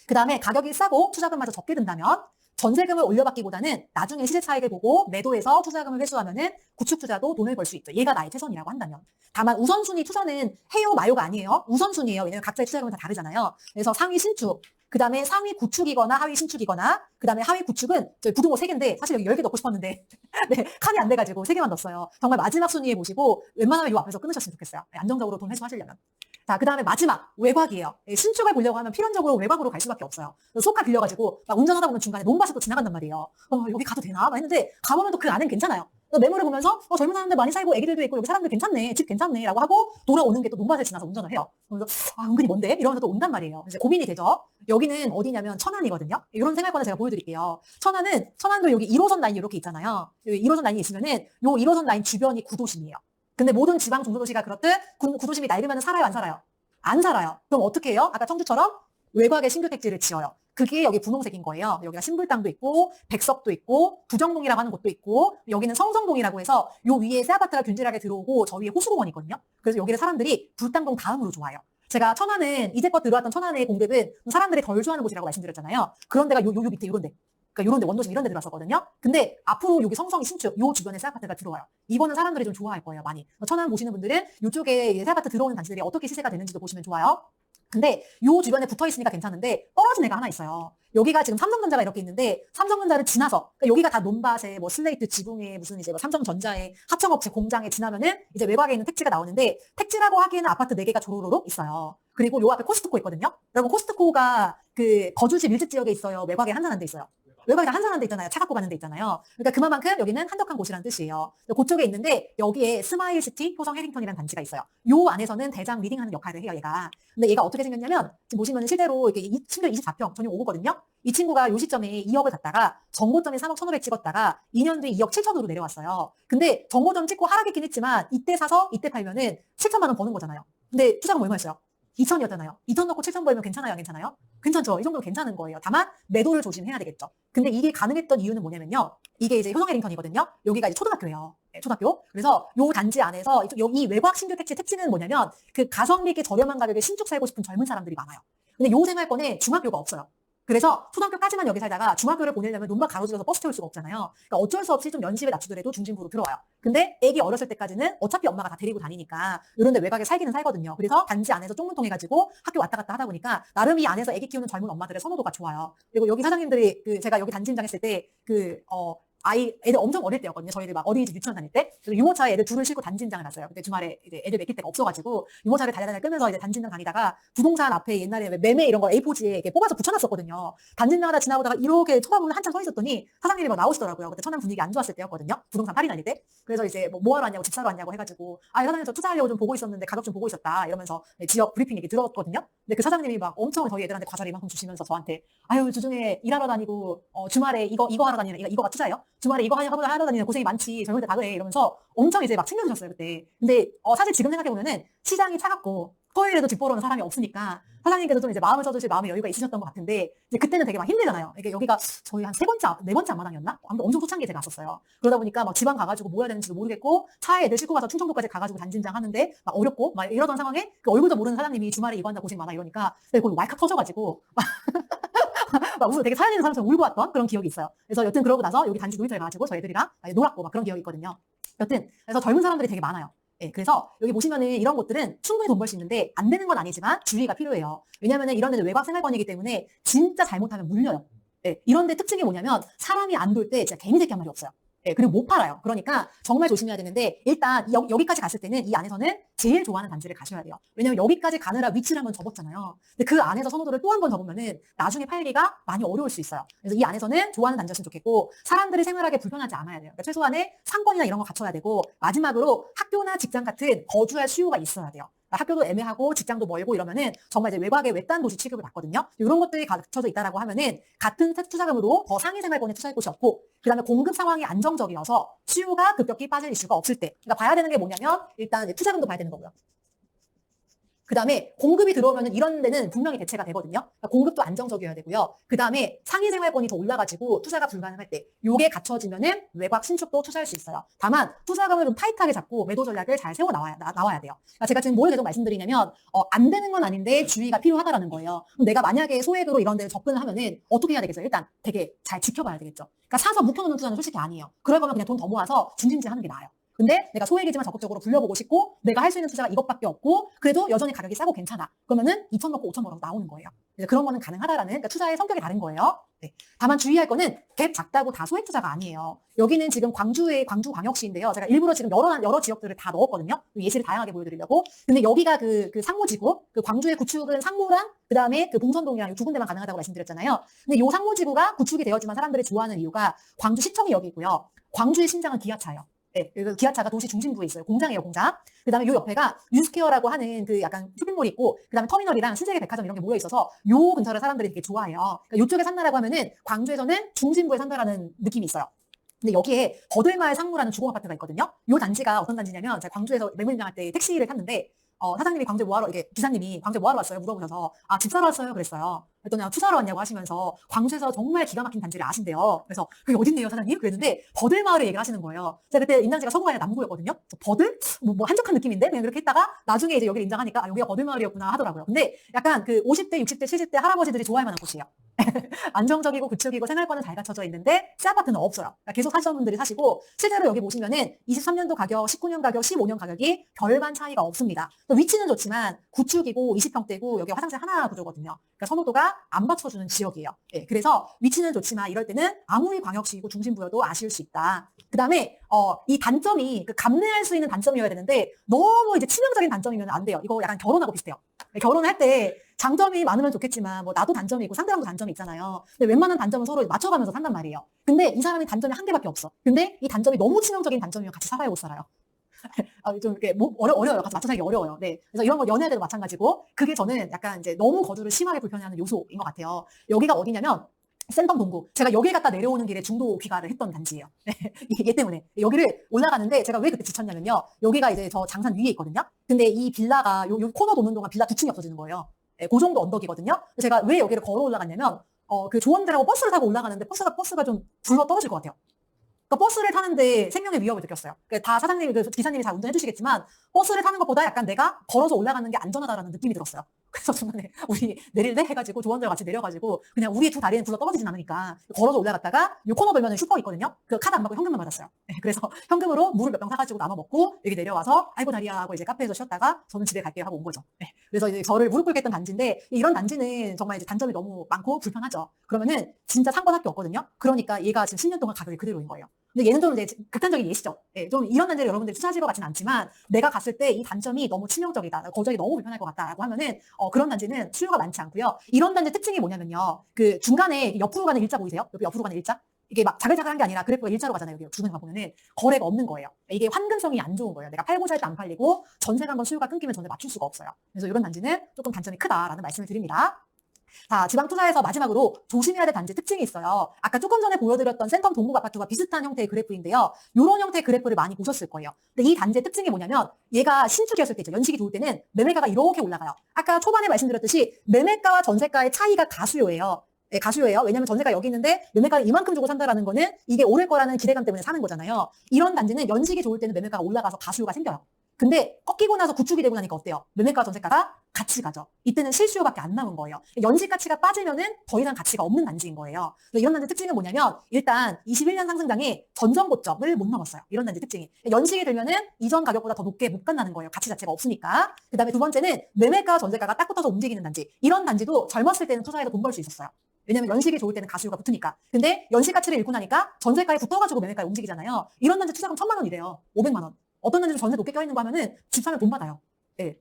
그 다음에 가격이 싸고 투자금마저 적게 든다면 전세금을 올려받기보다는 나중에 시세 차익을 보고 매도해서 투자금을 회수하면은 구축 투자도 돈을 벌 수 있죠. 얘가 나의 최선이라고 한다면. 다만 우선순위 투자는 해요 마요가 아니에요. 우선순위예요. 왜냐면 각자의 투자금은 다 다르잖아요. 그래서 상위 신축, 그 다음에 상위 구축이거나 하위 신축이거나 그 다음에 하위 구축은 저희 부등호 3개인데 사실 여기 10개 넣고 싶었는데 네, 칸이 안 돼가지고 3개만 넣었어요. 정말 마지막 순위에 보시고 웬만하면 요 앞에서 끊으셨으면 좋겠어요. 네, 안정적으로 돈 회수하시려면. 자, 그 다음에 마지막 외곽이에요. 신축을 보려고 하면 필연적으로 외곽으로 갈 수밖에 없어요. 소카 빌려가지고 막 운전하다 보면 중간에 논밭을 지나간단 말이에요. 여기 가도 되나? 막 했는데 가보면 또 그 안엔 괜찮아요. 매물을 보면서 젊은 사람들 많이 살고 애기들도 있고 여기 사람들 괜찮네, 집 괜찮네 라고 하고 돌아오는 게 또 논밭을 지나서 운전을 해요. 그래서 은근히 뭔데? 이러면서 또 온단 말이에요. 이제 고민이 되죠. 여기는 어디냐면 천안이거든요. 이런 생활권을 제가 보여드릴게요. 천안도 여기 1호선 라인이 이렇게 있잖아요. 여기 1호선 라인이 있으면은 요 1호선 라인 주변이 구도심이에요. 근데 모든 지방 중소도시가 그렇듯 구도심이 낡으면 살아요, 안 살아요? 안 살아요. 그럼 어떻게 해요? 아까 청주처럼 외곽에 신규 택지를 지어요. 그게 여기 분홍색인 거예요. 여기가 신불당도 있고 백석도 있고 부정동이라고 하는 곳도 있고 여기는 성성동이라고 해서 요 위에 새 아파트가 균질하게 들어오고 저 위에 호수공원이 있거든요. 그래서 여기를 사람들이 불당동 다음으로 좋아해요. 제가 천안은 이제껏 들어왔던 천안의 공급은 사람들이 덜 좋아하는 곳이라고 말씀드렸잖아요. 그런 데가 요 밑에 요런 데. 그러니까 요런 데 원도심 이런 데 들어왔었거든요. 근데 앞으로 여기 성성이 신축 요 주변에 새 아파트가 들어와요. 이거는 사람들이 좀 좋아할 거예요, 많이. 천안 보시는 분들은 이쪽에 새 아파트 들어오는 단지들이 어떻게 시세가 되는지도 보시면 좋아요. 근데 요 주변에 붙어 있으니까 괜찮은데 떨어진 애가 하나 있어요. 여기가 지금 삼성전자가 이렇게 있는데 삼성전자를 지나서 그러니까 여기가 다 논밭에 뭐 슬레이트 지붕에 무슨 이제 뭐 삼성전자에 하청업체 공장에 지나면은 이제 외곽에 있는 택지가 나오는데 택지라고 하기에는 아파트 4개가 조로로록 있어요. 그리고 요 앞에 코스트코 있거든요. 여러분 코스트코가 그 거주지 밀집 지역에 있어요. 외곽에 한산한 데 있어요. 외곽에 한산한 데 있잖아요. 차 갖고 가는 데 있잖아요. 그러니까 그만큼 여기는 한적한 곳이라는 뜻이에요. 그쪽에 있는데 여기에 스마일시티 효성 해링턴이라는 단지가 있어요. 요 안에서는 대장 리딩하는 역할을 해요, 얘가. 근데 얘가 어떻게 생겼냐면 지금 보시면 실제로 이렇게 심지어 24평 전용 5구거든요. 이 친구가 요 시점에 2억을 갖다가 정고점에 3억 1,500 찍었다가 2년 뒤에 2억 7천으로 내려왔어요. 근데 정고점 찍고 하락했긴 했지만 이때 사서 이때 팔면은 7천만 원 버는 거잖아요. 근데 투자금 얼마였어요? 2천이었잖아요. 2천 넣고 7천 벌면 괜찮아요, 안 괜찮아요? 괜찮죠. 이 정도면 괜찮은 거예요. 다만 매도를 조심해야 되겠죠. 근데 이게 가능했던 이유는 뭐냐면요. 이게 이제 효성 해링턴이거든요. 여기가 이제 초등학교예요. 네, 초등학교. 그래서 요 단지 안에서 이 외곽 신규 택지는 뭐냐면 그 가성비 있게 저렴한 가격에 신축 살고 싶은 젊은 사람들이 많아요. 근데 요 생활권에 중학교가 없어요. 그래서 초등학교까지만 여기 살다가 중학교를 보내려면 논밭 가로질러서 버스 태울 수가 없잖아요. 그러니까 어쩔 수 없이 좀 연식을 낮추더라도 중심부로 들어와요. 근데 애기 어렸을 때까지는 어차피 엄마가 다 데리고 다니니까 이런 데 외곽에 살기는 살거든요. 그래서 단지 안에서 쪽문통해가지고 학교 왔다 갔다 하다 보니까 나름 이 안에서 애기 키우는 젊은 엄마들의 선호도가 좋아요. 그리고 여기 사장님들이 제가 여기 단지 임장했을 때 애들 엄청 어릴 때였거든요. 저희들 막 어린이집 유치원 다닐 때. 그래서 유모차에 애들 둘을 싣고 단지 임장을 갔어요. 근데 주말에 이제 애들 맡길 데가 없어가지고 유모차를 달달달 끌면서 이제 단지 임장 다니다가 부동산 앞에 옛날에 매매 이런 거 A4지에 이렇게 뽑아서 붙여놨었거든요. 단지 임장하다 지나오다가 이렇게 쳐다보면 한참 서 있었더니 사장님이 막 나오시더라고요. 그때 천안 분위기 안 좋았을 때였거든요. 부동산 팔이 날릴 때. 그래서 이제 뭐 하러 왔냐고 집 사러 왔냐고 해가지고 사장님 저 투자하려고 좀 보고 있었는데 가격 좀 보고 있었다 이러면서 지역 브리핑 얘기 들었거든요. 근데 그 사장님이 막 엄청 저희 애들한테 과자를 이만큼 주시면서 저한테 주중에 일하러 다니고 주말에 이거 하러 다니는 이거가 투자예요? 주말에 이거 하러 다니는 고생이 많지 젊은이들 다 그래 이러면서 엄청 이제 막 챙겨주셨어요 그때. 근데 사실 지금 생각해보면은 시장이 차갑고 토요일에도 집 보러 오는 사람이 없으니까 사장님께서 좀 이제 마음을 써주실 마음의 여유가 있으셨던 것 같은데 이제 그때는 되게 막 힘들잖아요. 이게 여기가 저희 한 4번째 앞마당이었나? 아무튼 엄청 초창기에 제가 갔었어요. 그러다 보니까 막 지방 가가지고 뭐 해야 되는지도 모르겠고 차에 애들 싣고 가서 충청도까지 가가지고 단진장 하는데 막 어렵고 막 이러던 상황에 그 얼굴도 모르는 사장님이 주말에 이거 한다 고생 많아 이러니까 거기 왈칵 터져가지고 막 되게 사연 있는 사람처럼 울고 왔던 그런 기억이 있어요. 그래서 여튼 그러고 나서 여기 단지 놀이터에 가가지고 저희 애들이랑 놀았고 막 그런 기억이 있거든요. 여튼 그래서 젊은 사람들이 되게 많아요. 예, 그래서 여기 보시면은 이런 곳들은 충분히 돈 벌 수 있는데 안 되는 건 아니지만 주의가 필요해요. 왜냐면은 이런 데는 외곽 생활권이기 때문에 진짜 잘못하면 물려요. 예, 이런 데 특징이 뭐냐면 사람이 안 돌 때 진짜 개미새끼 한 마리 없어요. 예, 그리고 못 팔아요. 그러니까 정말 조심해야 되는데 일단 여기까지 갔을 때는 이 안에서는 제일 좋아하는 단지를 가셔야 돼요. 왜냐면 여기까지 가느라 위치를 한번 접었잖아요. 근데 그 안에서 선호도를 또 한 번 접으면은 나중에 팔기가 많이 어려울 수 있어요. 그래서 이 안에서는 좋아하는 단지였으면 좋겠고 사람들이 생활하기 불편하지 않아야 돼요. 그러니까 최소한의 상권이나 이런 거 갖춰야 되고 마지막으로 학교나 직장 같은 거주할 수요가 있어야 돼요. 학교도 애매하고 직장도 멀고 이러면은 정말 이제 외곽의 외딴 도시 취급을 받거든요. 이런 것들이 갖춰져 있다라고 하면은 같은 투자금으로 더 상위 생활권에 투자할 곳이 없고 그다음에 공급 상황이 안정적이어서 수요가 급격히 빠질 이슈가 없을 때. 그러니까 봐야 되는 게 뭐냐면 일단 투자금도 봐야 되는 거고요. 그 다음에 공급이 들어오면 이런 데는 분명히 대체가 되거든요. 그러니까 공급도 안정적이어야 되고요. 그 다음에 상위 생활권이 더 올라가지고 투자가 불가능할 때 요게 갖춰지면은 외곽 신축도 투자할 수 있어요. 다만 투자금을 좀 타이트하게 잡고 매도 전략을 잘 세워 나와야 돼요. 그러니까 제가 지금 뭘 계속 말씀드리냐면 안 되는 건 아닌데 주의가 필요하다라는 거예요. 그럼 내가 만약에 소액으로 이런 데 접근을 하면은 어떻게 해야 되겠어요? 일단 되게 잘 지켜봐야 되겠죠. 그러니까 사서 묵혀놓는 투자는 솔직히 아니에요. 그럴 거면 그냥 돈 더 모아서 중심지 하는 게 나아요. 근데 내가 소액이지만 적극적으로 불려보고 싶고 내가 할 수 있는 투자가 이것밖에 없고 그래도 여전히 가격이 싸고 괜찮아. 그러면은 2천 넣고 5천 벌어서 나오는 거예요. 그런 거는 가능하다라는 그러니까 투자의 성격이 다른 거예요. 네. 다만 주의할 거는 갭 작다고 다 소액 투자가 아니에요. 여기는 지금 광주광역시인데요. 제가 일부러 지금 여러 지역들을 다 넣었거든요. 예시를 다양하게 보여드리려고. 근데 여기가 그 상무지구, 그 광주의 구축은 상무랑 그다음에 그 봉천동이랑 두 군데만 가능하다고 말씀드렸잖아요. 근데 요 상무지구가 구축이 되었지만 사람들이 좋아하는 이유가 광주시청이 여기 있고요. 광주의 심장은 기아차예요. 네, 기아차가 도시 중심부에 있어요. 공장이에요, 공장. 그 다음에 요 옆에가 유스케어라고 하는 그 약간 쇼핑몰이 있고, 그 다음에 터미널이랑 신세계 백화점 이런 게 모여 있어서 요 근처를 사람들이 되게 좋아해요. 그러니까 요쪽에 산다라고 하면은 광주에서는 중심부에 산다라는 느낌이 있어요. 근데 여기에 거들마을 상무라는 주공 아파트가 있거든요. 요 단지가 어떤 단지냐면 제가 광주에서 매물입장할 때 택시를 탔는데 사장님이 광주에 뭐하러 이게 기사님이 광주에 뭐하러 왔어요? 물어보셔서 집 사러 왔어요? 그랬어요. 그랬더니 투자하러 왔냐고 하시면서 광주에서 정말 기가 막힌 단지를 아신대요. 그래서 그게 어딨네요, 사장님? 그랬는데 버들마을을 얘기를 하시는 거예요. 제가 그때 임단지가 서구가 아니라 남구였거든요. 버들? 뭐 한적한 느낌인데? 그냥 그렇게 했다가 나중에 이제 여기를 임장하니까 여기가 버들마을이었구나 하더라고요. 근데 약간 그 50대, 60대, 70대 할아버지들이 좋아할 만한 곳이에요. 안정적이고 구축이고 생활권은 잘 갖춰져 있는데 새 아파트는 없어요. 그러니까 계속 사시는 분들이 사시고 실제로 여기 보시면은 23년도 가격, 19년 가격, 15년 가격이 별반 차이가 없습니다. 또 위치는 좋지만 구축이고 20평대고 여기 화장실 하나 구조거든요. 그러니까 선호도가 안 받쳐주는 지역이에요. 네, 그래서 위치는 좋지만 이럴 때는 아무리 광역시이고 중심부여도 아쉬울 수 있다. 그 다음에 이 단점이 그 감내할 수 있는 단점이어야 되는데 너무 이제 치명적인 단점이면 안 돼요. 이거 약간 결혼하고 비슷해요. 결혼할 때 장점이 많으면 좋겠지만 뭐 나도 단점이 있고 상대방도 단점이 있잖아요. 근데 웬만한 단점은 서로 맞춰가면서 산단 말이에요. 근데 이 사람이 단점이 한 개밖에 없어. 근데 이 단점이 너무 치명적인 단점이면 같이 살아야 못 살아요. 좀 이렇게 어려워요. 같이 맞춰 살기 어려워요. 네. 그래서 이런 거 연애할 때도 마찬가지고 그게 저는 약간 이제 너무 거주를 심하게 불편해하는 요소인 것 같아요. 여기가 어디냐면 센텀 동구. 제가 여기 갔다 내려오는 길에 중도 귀가를 했던 단지예요. 얘 때문에. 여기를 올라가는데 제가 왜 그때 지쳤냐면요. 여기가 이제 저 장산 위에 있거든요. 근데 이 빌라가 요 코너 도는 동안 빌라 2층이 없어지는 거예요. 네, 그 정도 언덕이거든요. 제가 왜 여기를 걸어 올라갔냐면 그 조원들하고 버스를 타고 올라가는데 버스가 좀 굴러 떨어질 것 같아요. 그러니까 버스를 타는데 생명의 위협을 느꼈어요. 그러니까 다 사장님이 그 기사님이 잘 운전해 주시겠지만 버스를 타는 것보다 약간 내가 걸어서 올라가는 게 안전하다라는 느낌이 들었어요. 그래서 중간에 우리 내릴래 해가지고 조원들 같이 내려가지고 그냥 우리 두 다리는 굴러 떨어지진 않으니까 걸어서 올라갔다가 요 코너 돌면은 슈퍼 있거든요. 그 카드 안 받고 현금만 받았어요. 네, 그래서 현금으로 물을 몇 병 사가지고 나눠 먹고 여기 내려와서 아이고 다리야 하고 이제 카페에서 쉬었다가 저는 집에 갈게요 하고 온 거죠. 네, 그래서 이제 저를 무릎 꿇게 했던 단지인데 이런 단지는 정말 이제 단점이 너무 많고 불편하죠. 그러면은 진짜 상권할 게 없거든요. 그러니까 얘가 지금 10년 동안 가격이 그대로인 거예요. 근데 얘는 좀 이제 극단적인 예시죠. 예, 좀 이런 단지를 여러분들이 투자하실 것 같지는 않지만 내가 갔을 때 이 단점이 너무 치명적이다. 거절이 너무 불편할 것 같다라고 하면은 그런 단지는 수요가 많지 않고요. 이런 단지 특징이 뭐냐면요. 그 중간에 옆으로 가는 일자 보이세요? 옆으로 가는 일자? 이게 막 자글자글한 게 아니라 그래프가 일자로 가잖아요. 여기 주변에 가보면은 거래가 없는 거예요. 이게 환금성이 안 좋은 거예요. 내가 팔고 살 때 안 팔리고 전세가 한번 수요가 끊기면 전세 맞출 수가 없어요. 그래서 이런 단지는 조금 단점이 크다라는 말씀을 드립니다. 자, 지방 투자에서 마지막으로 조심해야 될 단지 특징이 있어요. 아까 조금 전에 보여드렸던 센텀 동국 아파트와 비슷한 형태의 그래프인데요. 이런 형태의 그래프를 많이 보셨을 거예요. 근데 이 단지의 특징이 뭐냐면 얘가 신축이었을 때죠. 연식이 좋을 때는 매매가가 이렇게 올라가요. 아까 초반에 말씀드렸듯이 매매가와 전세가의 차이가 가수요예요. 네, 가수요예요. 왜냐면 전세가 여기 있는데 매매가를 이만큼 주고 산다라는 거는 이게 오를 거라는 기대감 때문에 사는 거잖아요. 이런 단지는 연식이 좋을 때는 매매가가 올라가서 가수요가 생겨요. 근데 꺾이고 나서 구축이 되고 나니까 어때요? 매매가 전세가가 같이 가죠. 이때는 실수요밖에 안 남은 거예요. 연식 가치가 빠지면은 더 이상 가치가 없는 단지인 거예요. 그래서 이런 단지 특징은 뭐냐면 일단 21년 상승장이 전전 고점을 못 넘었어요. 이런 단지 특징이. 연식이 들면은 이전 가격보다 더 높게 못 간다는 거예요. 가치 자체가 없으니까. 그다음에 두 번째는 매매가 전세가가 딱 붙어서 움직이는 단지. 이런 단지도 젊었을 때는 투자해서 돈 벌 수 있었어요. 왜냐면 연식이 좋을 때는 가수요가 붙으니까. 근데 연식 가치를 잃고 나니까 전세가에 붙어가지고 매매가에 움직이잖아요. 이런 단지 투자금 1,000만 원이래요. 500만 원. 어떤 단지는 전세 높게 껴있는 거 하면은 집 사면 돈 받아요. 예,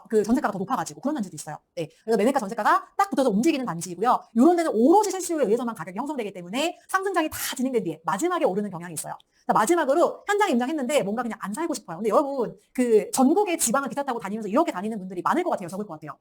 그 전세가가 더 높아가지고 그런 단지도 있어요. 예, 그래서 매매가 전세가가 딱 붙어서 움직이는 단지이고요. 이런 데는 오로지 실수요에 의해서만 가격이 형성되기 때문에 상승장이 다 진행된 뒤에 마지막에 오르는 경향이 있어요. 자, 마지막으로 현장에 임장했는데 뭔가 그냥 안 살고 싶어요. 근데 여러분 그 전국의 지방을 기차 타고 다니면서 이렇게 다니는 분들이 많을 것 같아요. 적을 것 같아요.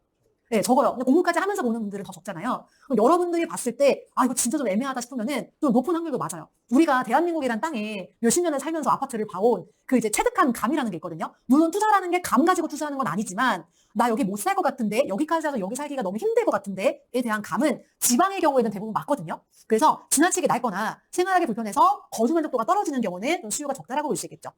네, 적어요. 근데 공부까지 하면서 보는 분들은 더 적잖아요. 그럼 여러분들이 봤을 때, 아, 이거 진짜 좀 애매하다 싶으면은 좀 높은 확률도 맞아요. 우리가 대한민국이란 땅에 몇십 년을 살면서 아파트를 봐온 그 이제 체득한 감이라는 게 있거든요. 물론 투자라는 게 감 가지고 투자하는 건 아니지만, 나 여기 못 살 것 같은데, 여기까지 와서 여기 살기가 너무 힘들 것 같은데에 대한 감은 지방의 경우에는 대부분 맞거든요. 그래서 지나치게 낡거나 생활하기 불편해서 거주 만족도가 떨어지는 경우는 좀 수요가 적다라고 볼 수 있겠죠.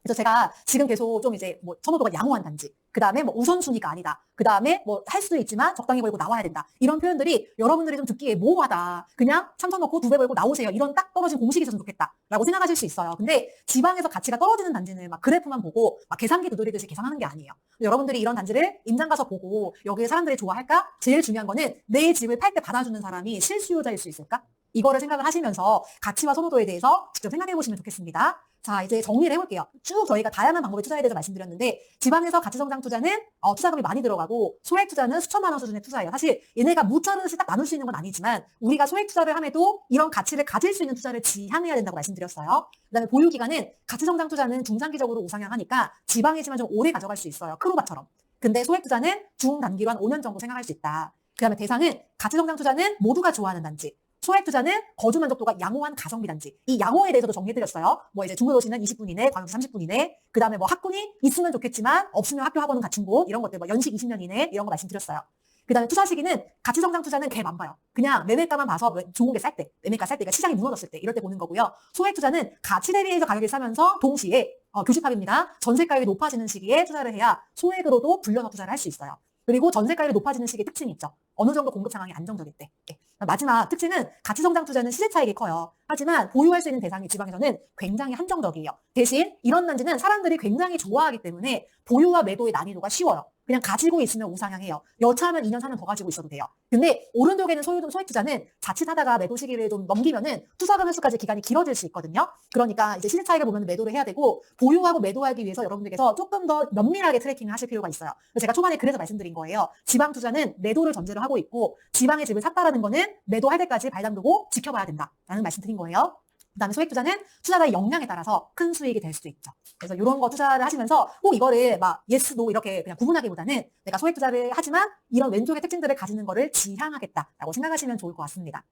그래서 제가 지금 계속 좀 이제 뭐 선호도가 양호한 단지, 그 다음에 뭐 우선순위가 아니다, 그 다음에 뭐 할 수도 있지만 적당히 벌고 나와야 된다. 이런 표현들이 여러분들이 좀 듣기에 모호하다. 그냥 3천 넣고 2배 벌고 나오세요. 이런 딱 떨어진 공식이 있었으면 좋겠다라고 생각하실 수 있어요. 근데 지방에서 가치가 떨어지는 단지는 막 그래프만 보고 막 계산기 두드리듯이 계산하는 게 아니에요. 여러분들이 이런 단지를 임장 가서 보고 여기에 사람들이 좋아할까? 제일 중요한 거는 내 집을 팔 때 받아주는 사람이 실수요자일 수 있을까? 이거를 생각을 하시면서 가치와 선호도에 대해서 직접 생각해 보시면 좋겠습니다. 자, 이제 정리를 해볼게요. 쭉 저희가 다양한 방법의 투자에 대해서 말씀드렸는데 지방에서 가치성장 투자는 투자금이 많이 들어가고 소액 투자는 수천만 원 수준의 투자예요. 사실 얘네가 무차르듯이 딱 나눌 수 있는 건 아니지만 우리가 소액 투자를 함에도 이런 가치를 가질 수 있는 투자를 지향해야 된다고 말씀드렸어요. 그다음에 보유 기간은 가치성장 투자는 중장기적으로 우상향하니까 지방이지만 좀 오래 가져갈 수 있어요. 크루바처럼. 근데 소액 투자는 중단기로 한 5년 정도 생각할 수 있다. 그다음에 대상은 가치성장 투자는 모두가 좋아하는 단지. 소액 투자는 거주 만족도가 양호한 가성비 단지. 이 양호에 대해서도 정리해드렸어요. 뭐 이제 중부도시는 20분 이내, 광역시 30분 이내. 그 다음에 뭐 학군이 있으면 좋겠지만 없으면 학교 학원은 갖춘 곳 이런 것들 뭐 연식 20년 이내 이런 거 말씀드렸어요. 그 다음에 투자 시기는 가치성장 투자는 개만 봐요. 그냥 매매가만 봐서 좋은 게 쌀 때, 매매가 쌀 때가 시장이 무너졌을 때 이럴 때 보는 거고요. 소액 투자는 가치 대비해서 가격이 싸면서 동시에 교집합입니다. 전세가율이 높아지는 시기에 투자를 해야 소액으로도 불려서 투자를 할 수 있어요. 그리고 전세가율이 높아지는 시기의 특징이 있죠. 어느 정도 공급 상황이 안정적일 때. 네. 마지막 특징은 가치성장 투자는 시세 차익이 커요. 하지만 보유할 수 있는 대상이 지방에서는 굉장히 한정적이에요. 대신 이런 단지는 사람들이 굉장히 좋아하기 때문에 보유와 매도의 난이도가 쉬워요. 그냥 가지고 있으면 우상향해요. 여차하면 2년 4년 더 가지고 있어도 돼요. 근데 오른쪽에는 소액 투자는 자칫하다가 매도 시기를 좀 넘기면은 투자금 회수까지 기간이 길어질 수 있거든요. 그러니까 이제 시세 차익을 보면 매도를 해야 되고 보유하고 매도하기 위해서 여러분들께서 조금 더 면밀하게 트래킹을 하실 필요가 있어요. 제가 초반에 그래서 말씀드린 거예요. 지방 투자는 매도를 전제로 하고 있고 지방의 집을 샀다라는 거는 매도할 때까지 발 담그고 지켜봐야 된다라는 말씀드린 거예요. 그다음에 소액 투자는 투자자의 역량에 따라서 큰 수익이 될 수도 있죠. 그래서 이런 거 투자를 하시면서 꼭 이거를 막 예스, 노 이렇게 그냥 구분하기보다는 내가 소액 투자를 하지만 이런 왼쪽의 특징들을 가지는 거를 지향하겠다라고 생각하시면 좋을 것 같습니다.